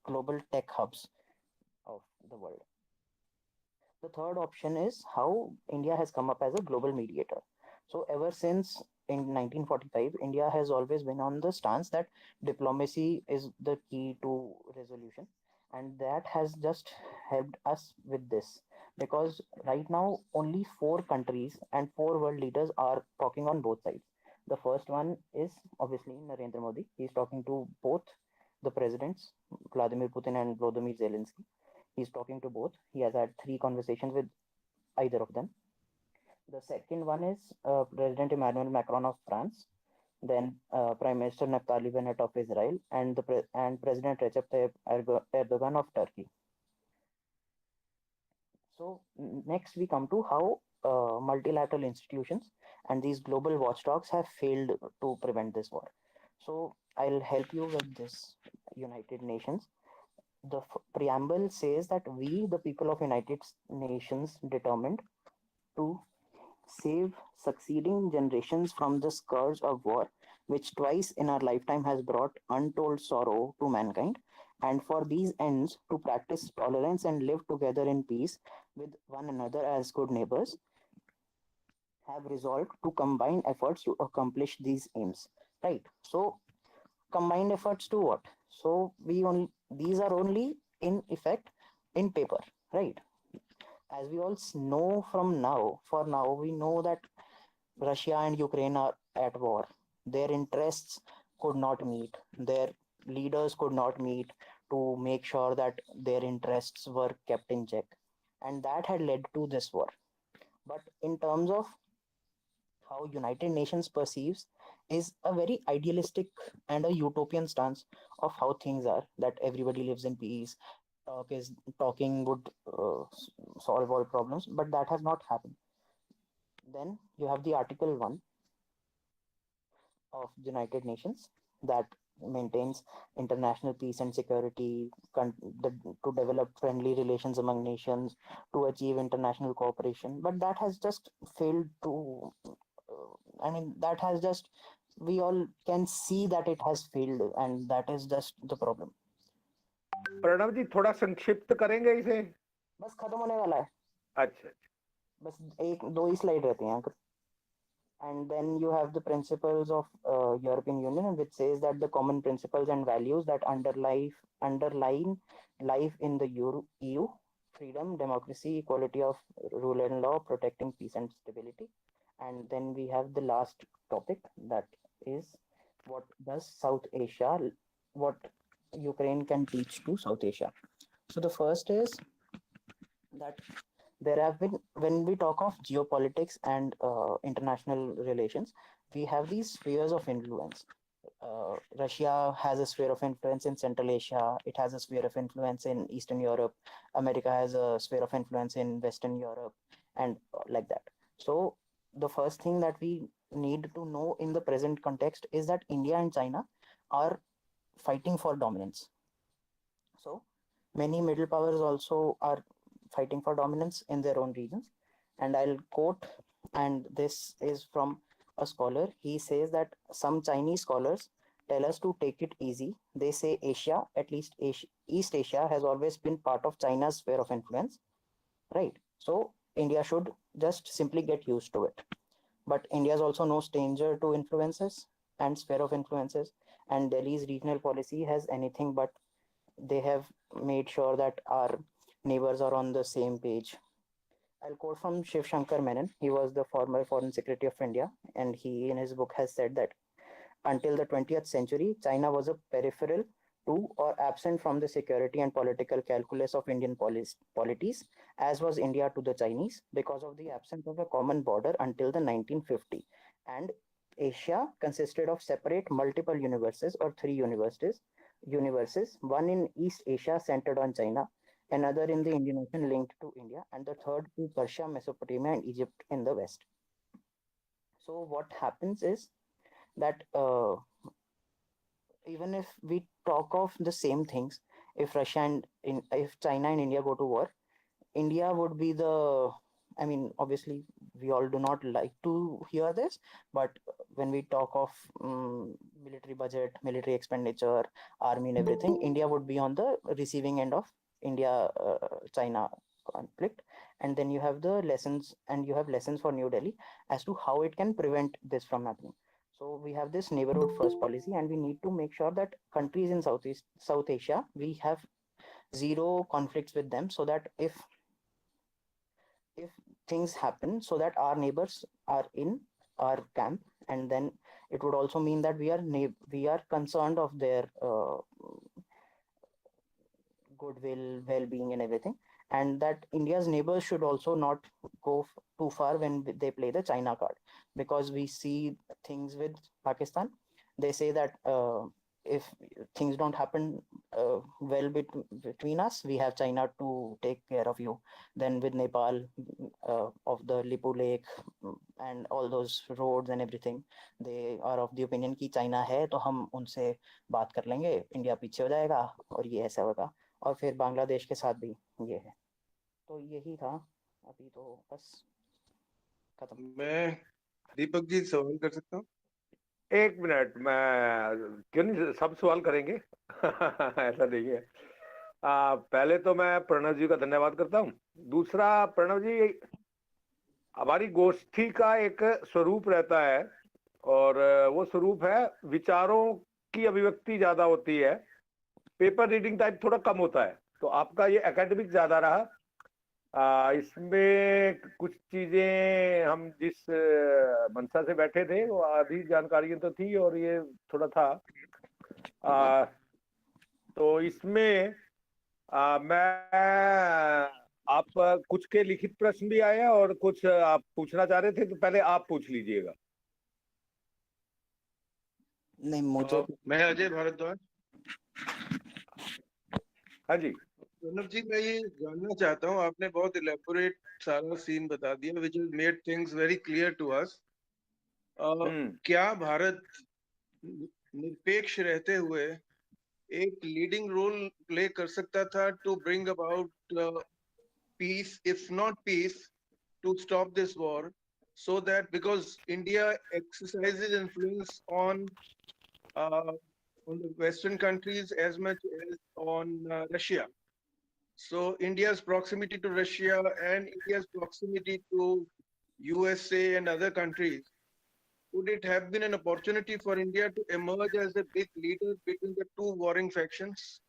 global tech hubs of the world. The third option is how India has come up as a global mediator. So ever since in 1945, India has always been on the stance that diplomacy is the key to resolution. And that has just helped us with this because right now only four countries and four world leaders are talking on both sides. The first one is obviously Narendra Modi. He's talking to both the presidents, Vladimir Putin and Volodymyr Zelensky. He's talking to both. He has had three conversations with either of them. The second one is President Emmanuel Macron of France, then Prime Minister Naftali Bennett of Israel, and President Recep Tayyip Erdogan of Turkey. So next we come to how multilateral institutions and these global watchdogs have failed to prevent this war. So I'll help you with this United Nations. The preamble says that we, the people of United Nations, determined to save succeeding generations from the scourge of war, which twice in our lifetime has brought untold sorrow to mankind, and for these ends to practice tolerance and live together in peace with one another as good neighbors, have resolved to combine efforts to accomplish these aims. Right. So combined efforts to what? So these are only in effect in paper, right? As we all know from now, for now, we know that Russia and Ukraine are at war. Their interests could not meet. Their leaders could not meet to make sure that their interests were kept in check. And that had led to this war. But in terms of how United Nations perceives is a very idealistic and a utopian stance of how things are, that everybody lives in peace, talking would solve all problems, but that has not happened. Then you have the Article 1 of the United Nations that maintains international peace and security, to develop friendly relations among nations, to achieve international cooperation. But that has just failed to, that has just, we all can see that it has failed, and that is just the problem. Pranav जी थोड़ा संक्षिप्त करेंगे इसे? बस खत्म होने वाला है. अच्छा, बस एक दो ही स्लाइड रहती हैं. And then you have the principles of European Union, which says that the common principles and values that underline life in the EU freedom, democracy, equality of rule and law, protecting peace and stability. And then we have the last topic, that is, what does South Asia, what Ukraine can teach to South Asia. So the first is that there have been, when we talk of geopolitics and international relations, we have these spheres of influence. Russia has a sphere of influence in Central Asia. It has a sphere of influence in Eastern Europe. America has a sphere of influence in Western Europe, and like that. So the first thing that we need to know in the present context is that India and China are fighting for dominance. So many middle powers also are fighting for dominance in their own regions. And I'll quote, and this is from a scholar. He says that some Chinese scholars tell us to take it easy. They say Asia, at least Asia, East Asia, has always been part of China's sphere of influence, right? So India should just simply get used to it. But India is also no stranger to influences and sphere of influences. And Delhi's regional policy has anything but, they have made sure that our neighbors are on the same page. I'll quote from Shiv Shankar Menon. He was the former Foreign Secretary of India, and he, in his book, has said that until the 20th century, China was a peripheral to or absent from the security and political calculus of Indian polities, as was India to the Chinese, because of the absence of a common border until the 1950. And Asia consisted of separate multiple universes, or three universes, one in East Asia centered on China, another in the Indian Ocean linked to India, and the third to Persia, Mesopotamia, and Egypt in the west. So what happens is that even if we talk of the same things, if if China and India go to war, India would be the, I mean, obviously, we all do not like to hear this, but when we talk of military budget, military expenditure, army, and everything, India would be on the receiving end of India China conflict. And then you have the lessons, and you have lessons for New Delhi as to how it can prevent this from happening. So we have this neighborhood first policy, and we need to make sure that countries in South Asia, we have zero conflicts with them, so that if things happen, so that our neighbors are in our camp. And then it would also mean that we are concerned of their goodwill, well-being, and everything. And that India's neighbors should also not go too far when they play the China card, because we see things with Pakistan. They say that if things don't happen well between us, we have China to take care of you. Then with Nepal, of the Lipu Lake, and all those roads and everything, they are of the opinion कि China है तो हम उनसे बात कर लेंगे, India पीछे हो जाएगा, और ये ऐसा होगा. और फिर बांग्लादेश के साथ भी ये है. तो यही था, अभी तो बस खत्म. मैं दीपक जी सवाल कर सकता हूँ? एक मिनट, मैं क्यों नहीं, सब सवाल करेंगे. ऐसा नहीं है. पहले तो मैं प्रणव जी का धन्यवाद करता हूँ. दूसरा, प्रणव जी, हमारी गोष्ठी का एक स्वरूप रहता है, और वो स्वरूप है विचारों की अभिव्यक्ति ज्यादा होती है, पेपर रीडिंग टाइप थोड़ा कम होता है. तो आपका ये एकेडमिक ज्यादा रहा. इसमें कुछ चीजें हम जिस मंशा से बैठे थे वो आधी जानकारियां तो थी, और ये थोड़ा था. तो इसमें मैं आप कुछ के लिखित प्रश्न भी आए और कुछ आप पूछना चाह रहे थे, तो पहले आप पूछ लीजिएगा. नहीं, मुझे मैं अजय भारद्वाज. हाँ जी. प्रणव जी, मैं ये जानना चाहता हूँ, आपने बहुत इलेबोरेट सारा सीन बता दिया, which has made things very clear to us. क्या भारत निरपेक्ष रहते हुए एक लीडिंग रोल प्ले कर सकता था to bring about peace, if not peace, to stop this war, so that because India exercises influence on the Western countries as much as on Russia. So India's proximity to Russia and India's proximity to USA and other countries, would it have been an opportunity for India to emerge as a big leader between the two warring factions?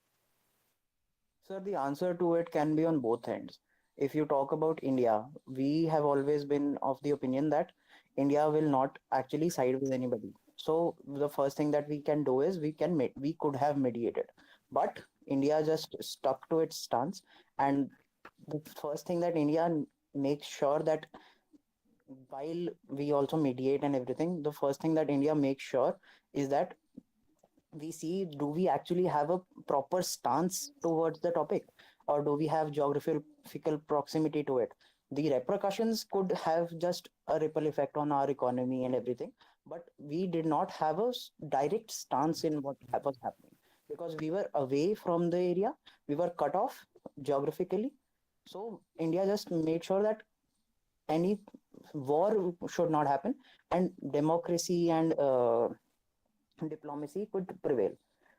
Sir, the answer to it can be on both ends. If you talk about India, we have always been of the opinion that India will not actually side with anybody. So the first thing that we can do is we could have mediated, but India just stuck to its stance. And the first thing that makes sure that while we also mediate and everything, the first thing that India makes sure is that we see, do we actually have a proper stance towards the topic, or do we have geographical proximity to it? The repercussions could have just a ripple effect on our economy and everything, but we did not have a direct stance in what was happening, because we were away from the area, we were cut off geographically. So India just made sure that any war should not happen, and democracy and diplomacy could prevail.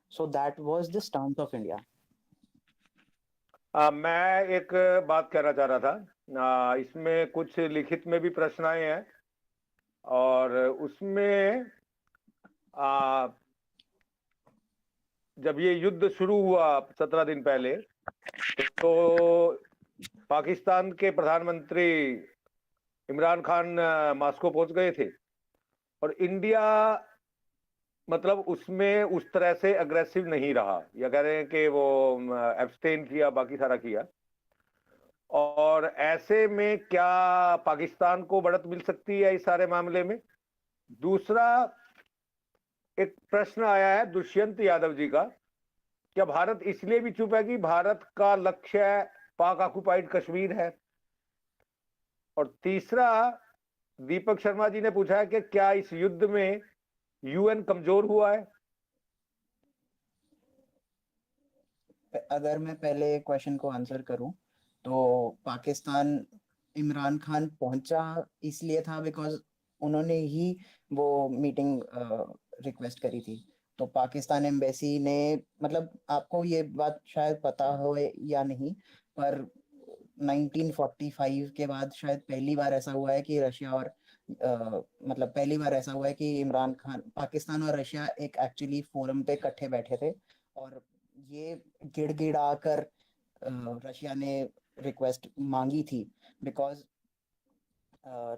So that was the stance of India. मैं एक बात कहना चाह रहा था, इसमें कुछ लिखित में भी प्रश्न आए हैं और उसमें जब ये युद्ध शुरू हुआ 17 दिन पहले, तो पाकिस्तान के प्रधानमंत्री इमरान खान मॉस्को पहुंच गए थे और इंडिया मतलब उसमें उस तरह से अग्रेसिव नहीं रहा, या कह रहे हैं कि वो एब्सटेन किया, बाकी सारा किया। और ऐसे में क्या पाकिस्तान को बढ़त मिल सकती है इस सारे मामले में? दूसरा एक प्रश्न आया है दुष्यंत यादव जी का, क्या भारत इसलिए भी चुप है कि भारत का लक्ष्य पाक ऑक्युपाइड कश्मीर है? और तीसरा दीपक शर्मा जी ने पूछा है कि क्या इस युद्ध में यूएन कमजोर हुआ है? अगर मैं पहले क्वेश्चन को आंसर करूं, तो पाकिस्तान इमरान खान पहुंचा इसलिए था बिकॉज उन्होंने ही वो मीटिंग रिक्वेस्ट करी थी। तो पाकिस्तान एम्बेसी ने, मतलब आपको ये बात शायद पता हो या नहीं, पर 1945 के बाद शायद पहली बार ऐसा हुआ है कि रशिया और मतलब पहली बार ऐसा हुआ है कि इमरान खान, पाकिस्तान और रशिया एक एक्चुअली फोरम पे इकट्ठे बैठे थे, और ये गिड़गिड़ा कर रशिया ने रिक्वेस्ट मांगी थी, बिकॉज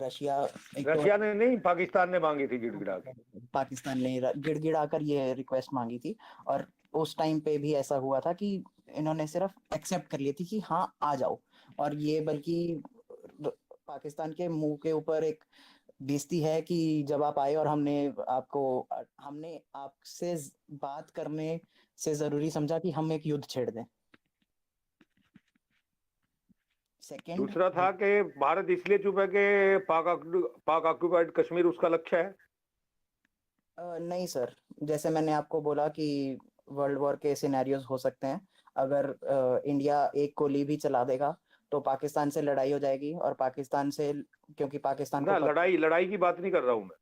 रशिया ने नहीं, पाकिस्तान ने मांगी थी गिड़गिड़ा के। पाकिस्तान ने गिड़गिड़ा कर ये रिक्वेस्ट मांगी थी, और उस टाइम पे भी ऐसा हुआ था कि इन्होंने सिर्फ एक्सेप्ट कर ली थी कि हाँ आ जाओ, और ये बल्कि पाकिस्तान के मुंह के ऊपर एक बेइज्जती है कि जब आप आए और हमने आपसे बात करने से जरूरी समझा कि हम एक युद्ध छेड़ दें। सेकेंड, दूसरा था कि भारत इसलिए चुप है कि पाक ऑक्युपाइड कश्मीर उसका लक्ष्य है। नहीं सर, जैसे मैंने आपको बोला कि वर्ल्ड वॉर के सिनेरियोज हो सकते हैं। अगर इंडिया एक गोली भी चला देगा तो पाकिस्तान से लड़ाई हो जाएगी, और पाकिस्तान से, क्योंकि पाकिस्तान ना, को लड़ाई की बात नहीं कर रहा हूं मैं,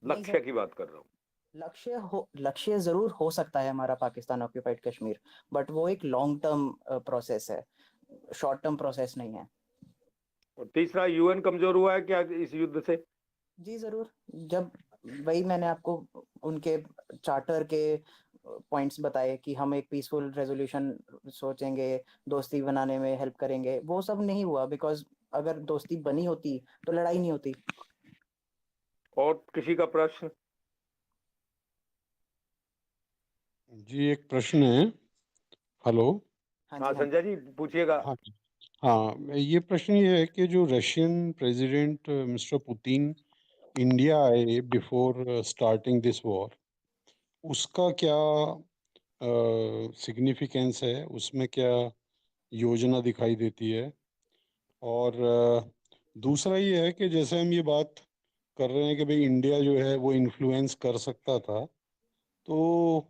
लक्ष्य की बात कर रहा हूं। लक्ष्य जरूर हो सकता है हमारा पाकिस्तान ऑक्यूपाइड कश्मीर, बट वो एक लॉन्ग टर्म प्रोसेस है, शॉर्ट टर्म प्रोसेस नहीं है। और तीसरा, यूएन कमजोर हुआ है क्या इस युद्ध से? जी जरूर। जब वही मैंने आपको उनके चार्टर के पॉइंट्स बताए कि हम एक पीसफुल रेजोल्यूशन सोचेंगे, दोस्ती बनाने में हेल्प करेंगे, वो सब नहीं हुआ, बिकॉज अगर दोस्ती बनी होती तो लड़ाई नहीं होती। और किसी का प्रश्न? जी एक प्रश्न है। हेलो। हाँ संजय जी पूछिएगा। हाँ हाँ, ये प्रश्न ये है कि जो Russian president mister Putin India आए बिफोर स्टार्टिंग दिस वॉर, उसका क्या सिग्निफिकेंस है, उसमें क्या योजना दिखाई देती है? और दूसरा ये है कि जैसे हम ये बात कर रहे हैं कि भाई इंडिया जो है वो इन्फ्लुएंस कर सकता था, तो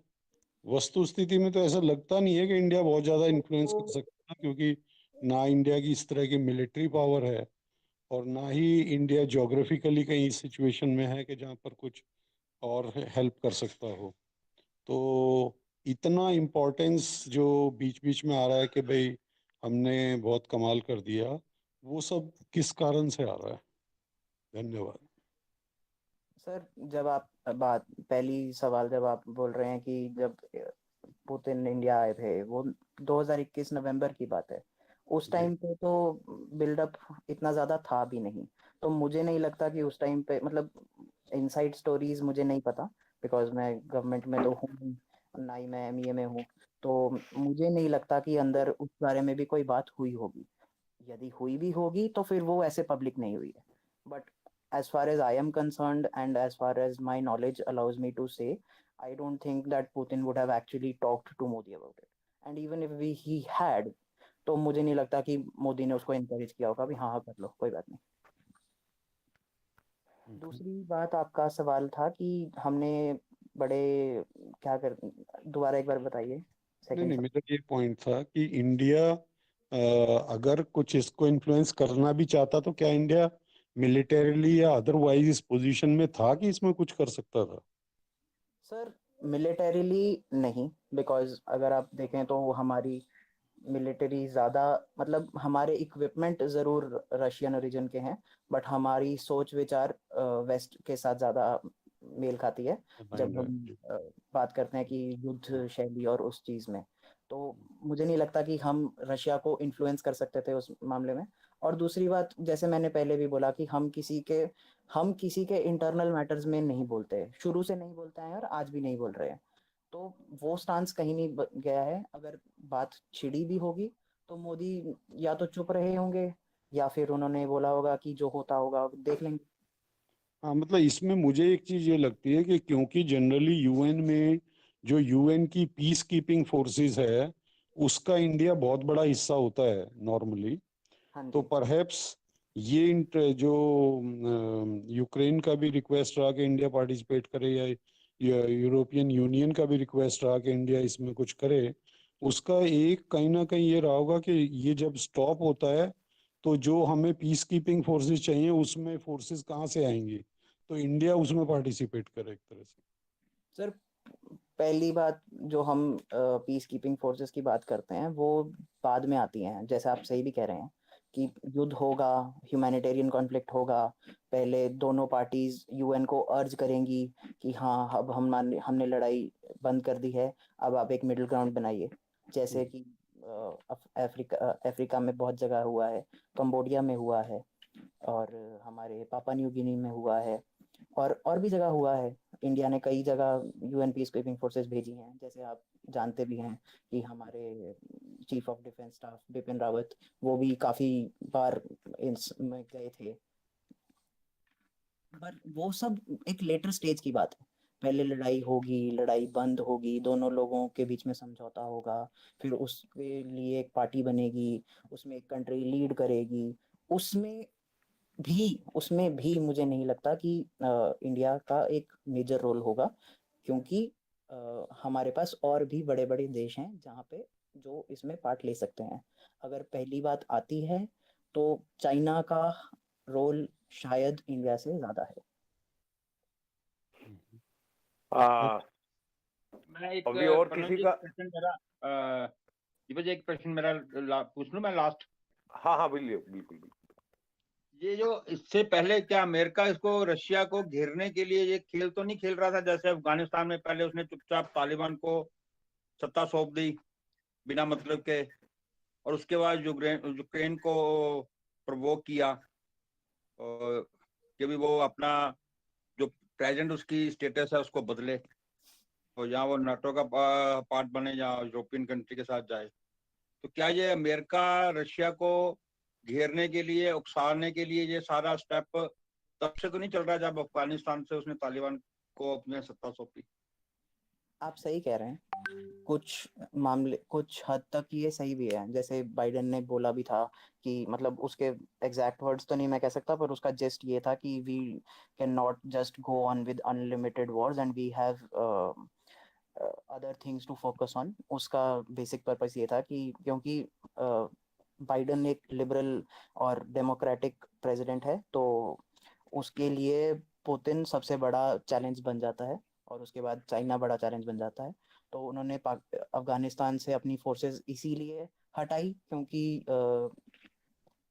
वस्तु स्थिति में तो ऐसा लगता नहीं है कि इंडिया बहुत ज़्यादा इन्फ्लुएंस कर सकता है, क्योंकि ना इंडिया की इस तरह की मिलिट्री पावर है और ना ही इंडिया ज्योग्राफिकली कहीं सिचुएशन में है कि जहाँ पर कुछ और हेल्प कर सकता हो। तो इतना इम्पोर्टेंस जो बीच बीच में आ रहा है कि भाई हमने बहुत कमाल कर दिया, वो सब किस कारण से आ रहा है? धन्यवाद। सर, जब आप पहली सवाल जब आप बोल रहे हैं कि जब पुतिन इंडिया आए थे, वो 2021 नवंबर की बात है। उस टाइम पे तो बिल्डअप इतना ज्यादा था भी नहीं, तो मुझे नहीं लगता कि उस टाइम पे, मतलब इनसाइड स्टोरीज मुझे नहीं पता, बिकॉज मैं गवर्नमेंट में तो हूँ नहीं, ना ही मैं एमईए में हूँ, तो मुझे नहीं लगता कि अंदर उस बारे में भी कोई बात हुई होगी। यदि हुई भी होगी तो फिर वो ऐसे पब्लिक नहीं हुई है। But as far as I am concerned and as far as my knowledge allows me to say, I don't think that Putin would have actually talked to Modi about it. And even if he had, तो मुझे नहीं लगता कि मोदी ने उसको encourage किया होगा भी हाँ हाँ कर लो, कोई बात नहीं। दूसरी बात, आपका सवाल था कि हमने बड़े क्या कर, दोबारा एक बार बताइए नहीं सेकंड नहीं, सवाल। मेरा ये पॉइंट था कि इंडिया अगर कुछ इसको इन्फ्लुएंस करना भी चाहता तो क्या इंडिया मिलिटरीली या अदरवाइज इस पोजीशन में था कि इसमें कुछ कर सकता था? सर मिलिटरीली नहीं, बिकॉज अगर आप देखें तो हमारी मिलिट्री ज़्यादा, मतलब हमारे इक्विपमेंट ज़रूर रशियन ओरिजिन के हैं, बट हमारी सोच विचार वेस्ट के साथ ज़्यादा मेल खाती है जब Aligned है। हम बात करते हैं कि युद्ध शैली और उस चीज़ में। तो मुझे नहीं लगता कि हम रशिया को इन्फ्लुएंस कर सकते थे उस मामले में। और दूसरी बात, जैसे मैंने पहले भी बोला कि हम किसी के इंटरनल मैटर्स में नहीं बोलते, शुरू से नहीं बोलते हैं और आज भी नहीं बोल रहे हैं। तो वो स्टांस कहीं नहीं गया है। अगर बात छिड़ी भी होगी तो मोदी या तो चुप रहे होंगे या फिर उन्होंने बोला होगा कि जो होता होगा देख लेंगे। हाँ, मतलब इसमें मुझे एक चीज ये लगती है कि क्योंकि जनरली यूएन में जो यूएन की पीस कीपिंग फोर्सेस है उसका इंडिया बहुत बड़ा हिस्सा होता है नॉर्मली। हाँ तो जी। परहैप्स ये जो यूक्रेन का भी रिक्वेस्ट रहा कि इंडिया पार्टिसिपेट करे, या यूरोपियन यूनियन का भी रिक्वेस्ट रहा कि इंडिया इसमें कुछ करे, उसका एक कहीं ना कहीं ये रहा होगा कि ये जब स्टॉप होता है तो जो हमें पीस कीपिंग फोर्सेस चाहिए उसमें फोर्सेस कहाँ से आएंगी, तो इंडिया उसमें पार्टिसिपेट करे एक तरह से। सर पहली बात, जो हम पीस कीपिंग फोर्सेस की बात करते हैं वो बाद में आती हैं, जैसे आप सही भी कह रहे हैं कि युद्ध होगा, ह्यूमैनिटेरियन कॉन्फ्लिक्ट होगा, पहले दोनों पार्टीज यूएन को अर्ज करेंगी कि हाँ अब हमने लड़ाई बंद कर दी है, अब आप एक मिडिल ग्राउंड बनाइए। जैसे कि अफ्रीका में बहुत जगह हुआ है, कंबोडिया में हुआ है, और हमारे पापा न्यू गिनी में हुआ है, और भी जगह हुआ है। इंडिया ने कई जगह यूएन पीस कीपिंग फोर्सेस भेजी हैं, जैसे आप जानते भी हैं कि हमारे chief of defence staff Bipin Rawat, वो भी काफी बार में गए थे। पर वो सब एक लेटर स्टेज की बात है। पहले लड़ाई होगी, लड़ाई बंद होगी, दोनों लोगों के बीच में समझौता होगा, फिर उसके लिए एक पार्टी बनेगी, उसमें एक कंट्री लीड करेगी। उसमें उसमें भी मुझे नहीं लगता कि इंडिया का एक मेजर रोल होगा, क्योंकि हमारे पास और भी बड़े बड़े देश हैं जहाँ पे जो इसमें पार्ट ले सकते हैं। अगर पहली बात आती है तो चाइना का रोल शायद इंडिया से ज्यादा है। आ, मैं एक अभी और प्रणव किसी जी, का? क्वेश्चन मेरा दिग्विजय, एक प्रश्न मेरा पूछ लूं मैं लास्ट। हाँ हाँ, बिल्कुल बिल्कुल बिल्कुल। ये जो इससे पहले क्या अमेरिका इसको रशिया को घेरने के लिए ये खेल तो नहीं खेल रहा था, जैसे अफगानिस्तान में पहले उसने चुपचाप तालिबान को सत्ता सौंप दी बिना मतलब के, और उसके बाद यूक्रेन को प्रवोक किया, और कि भी वो अपना जो प्रेजेंट उसकी स्टेटस है उसको बदले, और यहाँ वो नाटो का पार्ट बने या यूरोपियन कंट्री के साथ जाए। तो क्या ये अमेरिका रशिया को घेरने के लिए, उकसाने के लिए ये सारा स्टेप तब से तो नहीं चल रहा जब अफगानिस्तान से उसने तालिबान को अपनी सत्ता सौंपी? आप सही कह रहे हैं, कुछ मामले कुछ हद तक ये सही भी है। जैसे बाइडेन ने बोला भी था कि, मतलब उसके एग्जैक्ट वर्ड्स तो नहीं मैं कह सकता, पर उसका जस्ट ये था कि we can not just go on with unlimited wars and we have other things to focus on. उसका बेसिक पर्पस ये था कि क्योंकि बाइडेन एक लिबरल और डेमोक्रेटिक प्रेसिडेंट है, तो उसके लिए पुतिन सबसे बड़ा चैलेंज बन जाता है, और उसके बाद चाइना बड़ा चैलेंज बन जाता है। तो उन्होंने अफगानिस्तान से अपनी फोर्सेस इसीलिए हटाई क्योंकि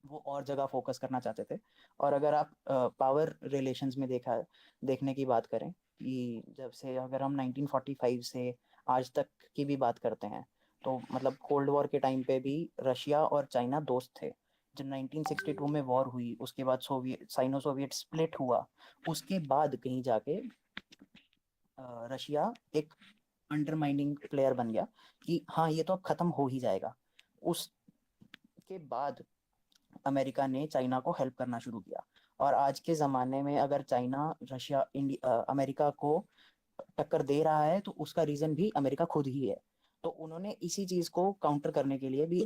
वो और जगह फोकस करना चाहते थे। और अगर आप पावर रिलेशंस में देखने की बात करें कि जब से, अगर हम 1945 से आज तक की भी बात करते हैं तो मतलब कोल्ड वॉर के टाइम पे भी रशिया और चाइना दोस्त थे। जब 1962 में वॉर हुई उसके बाद साइनो सोवियत स्प्लिट हुआ, उसके बाद कहीं जाके रशिया एक अंडरमाइनिंग प्लेयर बन गया कि हाँ ये तो अब खत्म हो ही जाएगा। उसके बाद अमेरिका ने चाइना को हेल्प करना शुरू किया, और आज के ज़माने में अगर चाइना रशिया अमेरिका को टक्कर दे रहा है तो उसका रीज़न भी अमेरिका खुद ही है। तो उन्होंने इसी चीज़ को काउंटर करने के लिए भी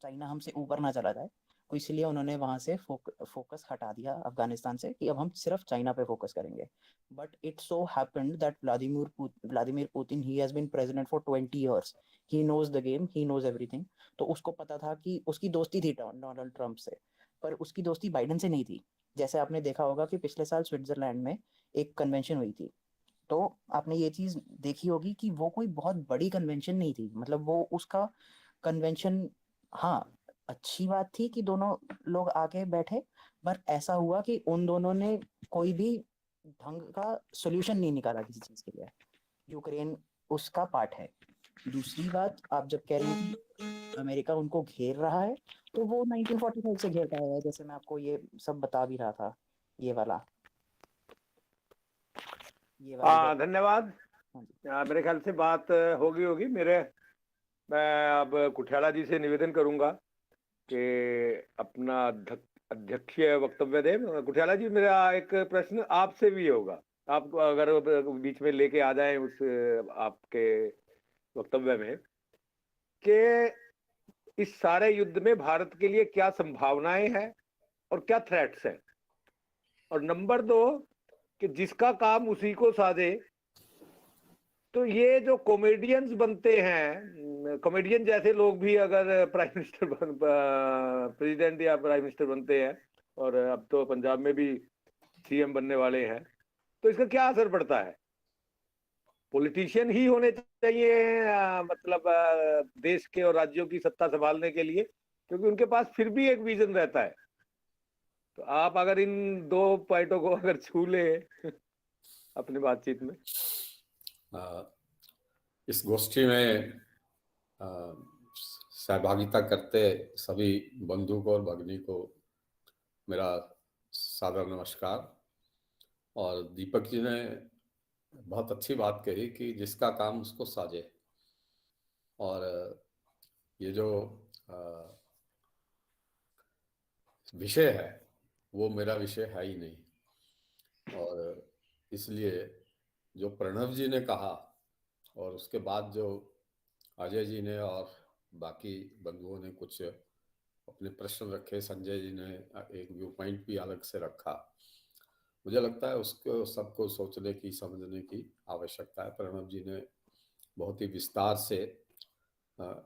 चाइना हमसे ऊपर ना चला जाए, तो इसलिए उन्होंने वहाँ से फोकस हटा दिया अफगानिस्तान से कि अब हम सिर्फ चाइना पे फोकस करेंगे। But it so happened that Vladimir Putin he has been president for 20 years, he knows the game, he knows everything. तो उसको पता था कि उसकी दोस्ती थी डोनाल्ड ट्रंप से, पर उसकी दोस्ती बाइडन से नहीं थी। जैसे आपने देखा होगा कि पिछले साल स्विट्जरलैंड में एक कन्वेंशन हुई थी, तो आपने ये चीज देखी होगी कि वो कोई बहुत बड़ी कन्वेंशन नहीं थी, मतलब वो उसका कन्वेंशन, हाँ अच्छी बात थी कि दोनों लोग आके बैठे, पर ऐसा हुआ कि उन दोनों ने कोई भी ढंग का सोल्यूशन नहीं निकाला किसी चीज के लिए। यूक्रेन उसका पार्ट है। दूसरी बात, आप जब कह रहे हैं कि अमेरिका उनको घेर रहा है, तो वो 1945 से घेरता है, जैसे मैं आपको ये सब बता भी रहा था। ये वाला धन्यवाद। हाँ जी। मेरे ख्याल से बात होगी होगी मेरे मैं अब कुठियाला जी से निवेदन करूंगा कि अपना अध्यक्षीय वक्तव्य दे। कुठियाला जी, मेरा एक प्रश्न आपसे भी होगा, आप अगर बीच में लेके आ जाएं उस आपके वक्तव्य में, कि इस सारे युद्ध में भारत के लिए क्या संभावनाएं हैं और क्या थ्रेट्स हैं, और नंबर 2 कि जिसका काम उसी को साधे। तो ये जो कॉमेडियंस बनते हैं, कॉमेडियन जैसे लोग भी अगर प्राइम मिनिस्टर प्रेसिडेंट या प्राइम मिनिस्टर बनते हैं, और अब तो पंजाब में भी सीएम बनने वाले हैं, तो इसका क्या असर पड़ता है? पॉलिटिशियन ही होने चाहिए मतलब देश के और राज्यों की सत्ता संभालने के लिए, क्योंकि उनके पास फिर भी एक विजन रहता है। तो आप अगर इन 2 पॉइंटों को अगर छू ले अपनी बातचीत में। इस गोष्ठी में सहभागिता करते सभी बंधु को और भगिनी को मेरा सादर नमस्कार। और दीपक जी ने बहुत अच्छी बात कही कि जिसका काम उसको साजे, और ये जो विषय है वो मेरा विषय है ही नहीं, और इसलिए जो प्रणव जी ने कहा और उसके बाद जो अजय जी ने और बाकी बंधुओं ने कुछ अपने प्रश्न रखे, संजय जी ने एक व्यू पॉइंट भी अलग से रखा, मुझे लगता है उसको सबको सोचने की समझने की आवश्यकता है। प्रणव जी ने बहुत ही विस्तार से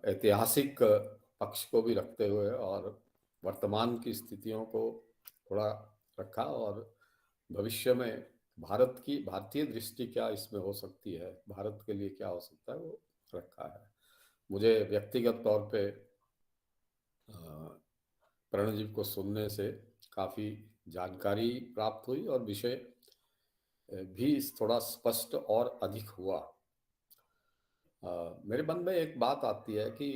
ऐतिहासिक पक्ष को भी रखते हुए और वर्तमान की स्थितियों को थोड़ा रखा, और भविष्य में भारतीय दृष्टि क्या इसमें हो सकती है, भारत के लिए क्या हो सकता है, वो रखा है। मुझे व्यक्तिगत तौर पे प्रणव जी को सुनने से काफ़ी जानकारी प्राप्त हुई और विषय भी थोड़ा स्पष्ट और अधिक हुआ। मेरे मन में एक बात आती है कि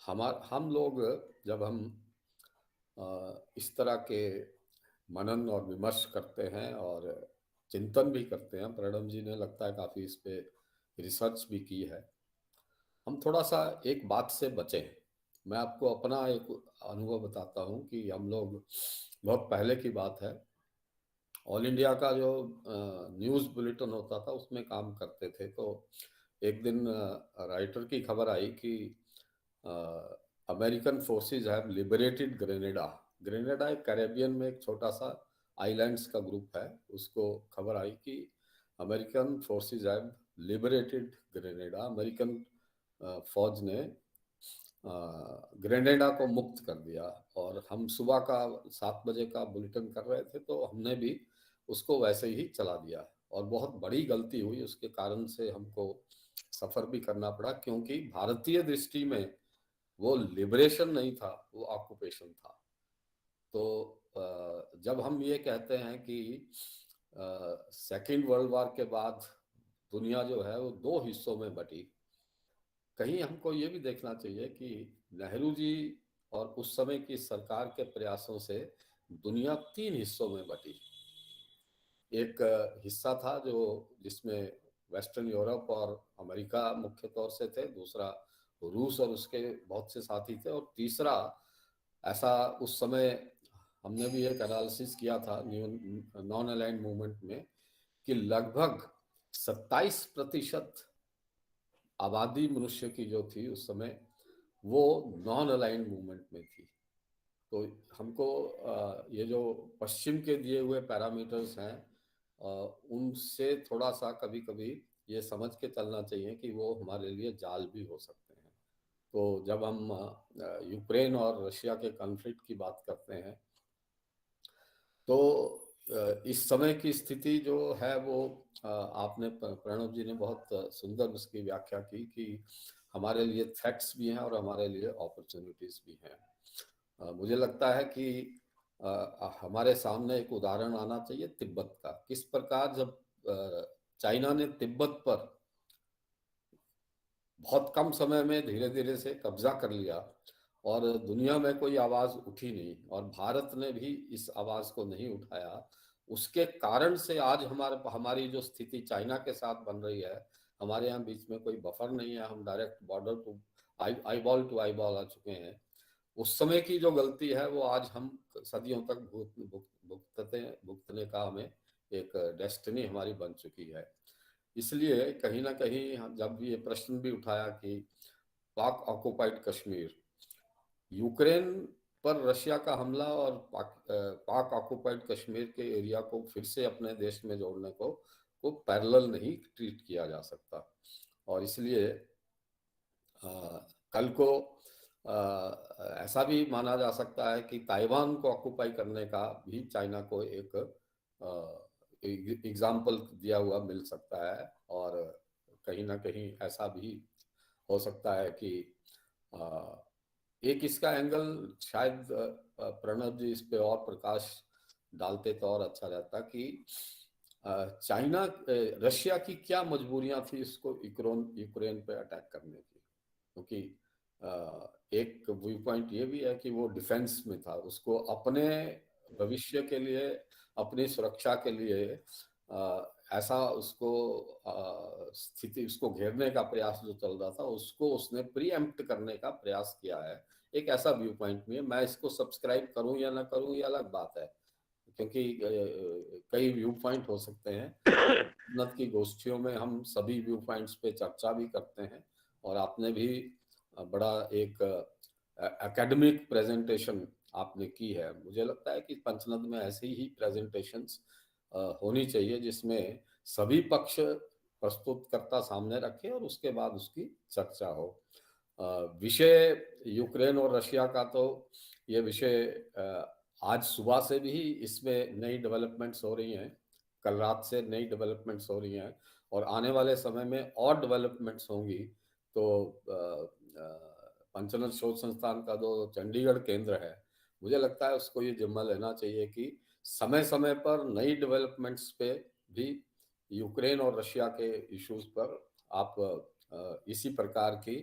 हम लोग जब हम इस तरह के मनन और विमर्श करते हैं और चिंतन भी करते हैं, प्रणव जी ने लगता है काफ़ी इस पे रिसर्च भी की है, हम थोड़ा सा एक बात से बचें। मैं आपको अपना एक अनुभव बताता हूँ कि हम लोग बहुत पहले की बात है, ऑल इंडिया का जो न्यूज़ बुलेटिन होता था उसमें काम करते थे। तो एक दिन राइटर की खबर आई कि American forces have liberated Grenada. Grenada एक कैरेबियन में एक छोटा सा आइलैंड्स का ग्रुप है, उसको खबर आई कि American forces have liberated Grenada. American फौज ने ग्रेनेडा को मुक्त कर दिया, और हम सुबह का 7 बजे का बुलेटिन कर रहे थे तो हमने भी उसको वैसे ही चला दिया, और बहुत बड़ी गलती हुई। उसके कारण से हमको सफ़र भी करना पड़ा, क्योंकि भारतीय दृष्टि में वो लिबरेशन नहीं था, वो ऑक्युपेशन था। तो जब हम ये कहते हैं कि सेकेंड वर्ल्ड वॉर के बाद दुनिया जो है वो दो हिस्सों में बटी। कहीं हमको ये भी देखना चाहिए कि नेहरू जी और उस समय की सरकार के प्रयासों से दुनिया तीन हिस्सों में बटी। एक हिस्सा था जो जिसमें वेस्टर्न यूरोप और अमेरिका मुख्य तौर से थे, दूसरा रूस और उसके बहुत से साथी थे, और तीसरा ऐसा उस समय हमने भी एक एनालिसिस किया था नॉन अलाइंड मूवमेंट में कि लगभग 27% आबादी मनुष्य की जो थी उस समय वो नॉन अलाइंड मूवमेंट में थी। तो हमको ये जो पश्चिम के दिए हुए पैरामीटर्स हैं उनसे थोड़ा सा कभी कभी ये समझ के चलना चाहिए कि वो हमारे लिए जाल भी हो सकते हैं। तो जब हम यूक्रेन और रशिया के कॉन्फ्लिक्ट की बात करते हैं तो इस समय की स्थिति जो है वो आपने प्रणव जी ने बहुत सुंदर उसकी व्याख्या की कि हमारे लिए थ्रेट्स भी हैं और हमारे लिए अपॉर्चुनिटीज भी हैं। मुझे लगता है कि हमारे सामने एक उदाहरण आना चाहिए तिब्बत का। किस प्रकार जब चाइना ने तिब्बत पर बहुत कम समय में धीरे धीरे से कब्जा कर लिया और दुनिया में कोई आवाज उठी नहीं और भारत ने भी इस आवाज को नहीं उठाया, उसके कारण से आज हमारी जो स्थिति चाइना के साथ बन रही है, हमारे यहाँ बीच में कोई बफर नहीं है, हम direct border to eyeball to eyeball आ चुके हैं। उस समय की जो गलती है वो आज हम सदियों तक भुगतने का हमें एक डेस्टिनी हमारी बन चुकी है। इसलिए कहीं ना कहीं जब ये प्रश्न भी उठाया कि पाक ऑक्युपाइड कश्मीर, यूक्रेन पर रशिया का हमला और पाक ऑक्युपाइड कश्मीर के एरिया को फिर से अपने देश में जोड़ने को पैरेलल नहीं ट्रीट किया जा सकता। और इसलिए कल को ऐसा भी माना जा सकता है कि ताइवान को ऑक्युपाई करने का भी चाइना को एक एग्जाम्पल दिया हुआ मिल सकता है। और कहीं ना कहीं ऐसा भी हो सकता है कि एक इसका एंगल शायद प्रणव जी इस पे और प्रकाश डालते तो और अच्छा रहता कि चाइना रशिया की क्या मजबूरियां थी इसको यूक्रेन पे अटैक करने की, क्योंकि एक व्यू पॉइंट ये भी है कि वो डिफेंस में था, उसको अपने भविष्य के लिए, अपनी सुरक्षा के लिए ऐसा उसको स्थिति, उसको घेरने का प्रयास जो चल रहा था उसको उसने प्रीएम्प्ट करने का प्रयास किया है। एक ऐसा व्यू पॉइंट में मैं इसको सब्सक्राइब करूं या ना करूं ये अलग बात है, क्योंकि कई व्यू पॉइंट हो सकते हैं। उन्नत की गोष्ठियों में हम सभी व्यू पॉइंट्स पे चर्चा भी करते हैं और आपने भी बड़ा एक एकेडमिक प्रेजेंटेशन आपने की है। मुझे लगता है कि पंचनद में ऐसे ही प्रेजेंटेशंस होनी चाहिए जिसमें सभी पक्ष प्रस्तुतकर्ता सामने रखे और उसके बाद उसकी चर्चा हो। विषय यूक्रेन और रशिया का तो ये विषय आज सुबह से भी इसमें नई डेवलपमेंट्स हो रही हैं, कल रात से नई डेवलपमेंट्स हो रही हैं और आने वाले समय में और डेवलपमेंट्स होंगी। तो पंचनद शोध संस्थान का जो चंडीगढ़ केंद्र है, मुझे लगता है उसको ये जिम्मा लेना चाहिए कि समय समय पर नई डेवलपमेंट्स पे भी यूक्रेन और रशिया के इश्यूज पर आप इसी प्रकार की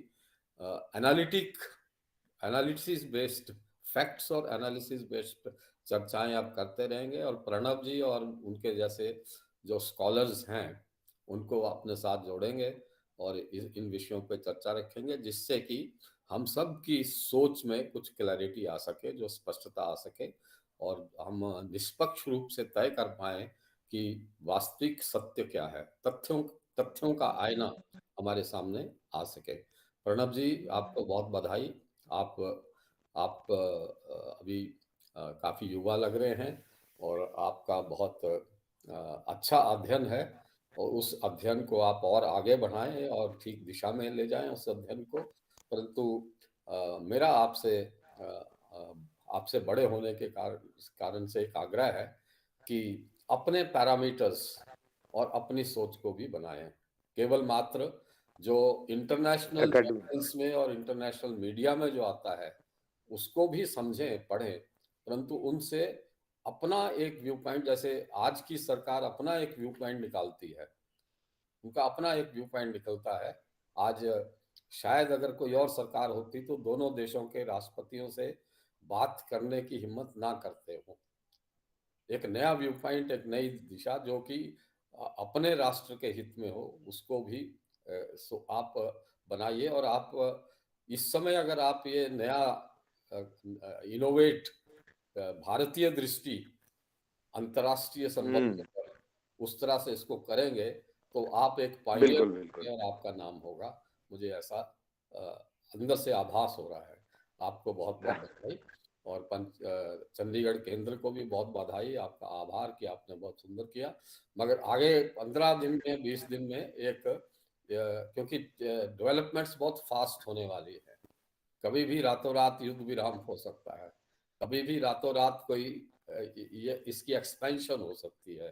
एनालिसिस बेस्ड, फैक्ट्स और एनालिसिस बेस्ड चर्चाएं आप करते रहेंगे और प्रणव जी और उनके जैसे जो स्कॉलर्स हैं उनको अपने साथ जोड़ेंगे और इन विषयों पे चर्चा रखेंगे, जिससे कि हम सब की सोच में कुछ क्लैरिटी आ सके, जो स्पष्टता आ सके और हम निष्पक्ष रूप से तय कर पाए कि वास्तविक सत्य क्या है, तथ्यों का आईना हमारे सामने आ सके। प्रणव जी, आपको बहुत बधाई। आप अभी काफी युवा लग रहे हैं और आपका बहुत अच्छा अध्ययन है और उस अध्ययन को आप और आगे बढ़ाएं और ठीक दिशा में ले जाएं उस अध्ययन को। परंतु मेरा आपसे बड़े होने के कारण से एक आग्रह है कि अपने पैरामीटर्स और अपनी सोच को भी बनाएं। केवल मात्र जो इंटरनेशनल जर्नल्स में और इंटरनेशनल मीडिया में जो आता है उसको भी समझें, पढ़ें, परंतु उनसे अपना एक व्यू पॉइंट, जैसे आज की सरकार अपना एक व्यू पॉइंट निकालती है, उनका अपना एक व्यू पॉइंट निकलता है। आज शायद अगर कोई और सरकार होती तो दोनों देशों के राष्ट्रपतियों से बात करने की हिम्मत ना करते हो। एक नया व्यू पॉइंट, एक नई दिशा जो कि अपने राष्ट्र के हित में हो, उसको भी आप बनाइए। और आप इस समय अगर आप ये नया इनोवेट भारतीय दृष्टि अंतर्राष्ट्रीय संबंध पर उस तरह से इसको करेंगे तो आप एक पायनियर और आपका नाम होगा। मुझे ऐसा अंदर से आभास हो रहा है। आपको बहुत बहुत बधाई, और चंडीगढ़ केंद्र को भी बहुत बधाई, आपका आभार कि आपने बहुत सुंदर किया। मगर आगे 15 दिन में 20 दिन में एक क्योंकि डेवलपमेंट्स बहुत फास्ट होने वाली है, कभी भी रातों रात युद्ध विराम हो सकता है, कभी भी रातों रात कोई ये इसकी एक्सपेंशन हो सकती है।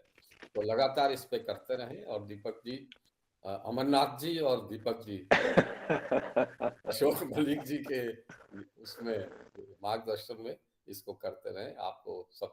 तो लगातार इस पे करते रहें। और दीपक जी, अमरनाथ जी और दीपक जी अशोक मलिक जी के उसमें मार्गदर्शन में इसको करते रहें। आपको सब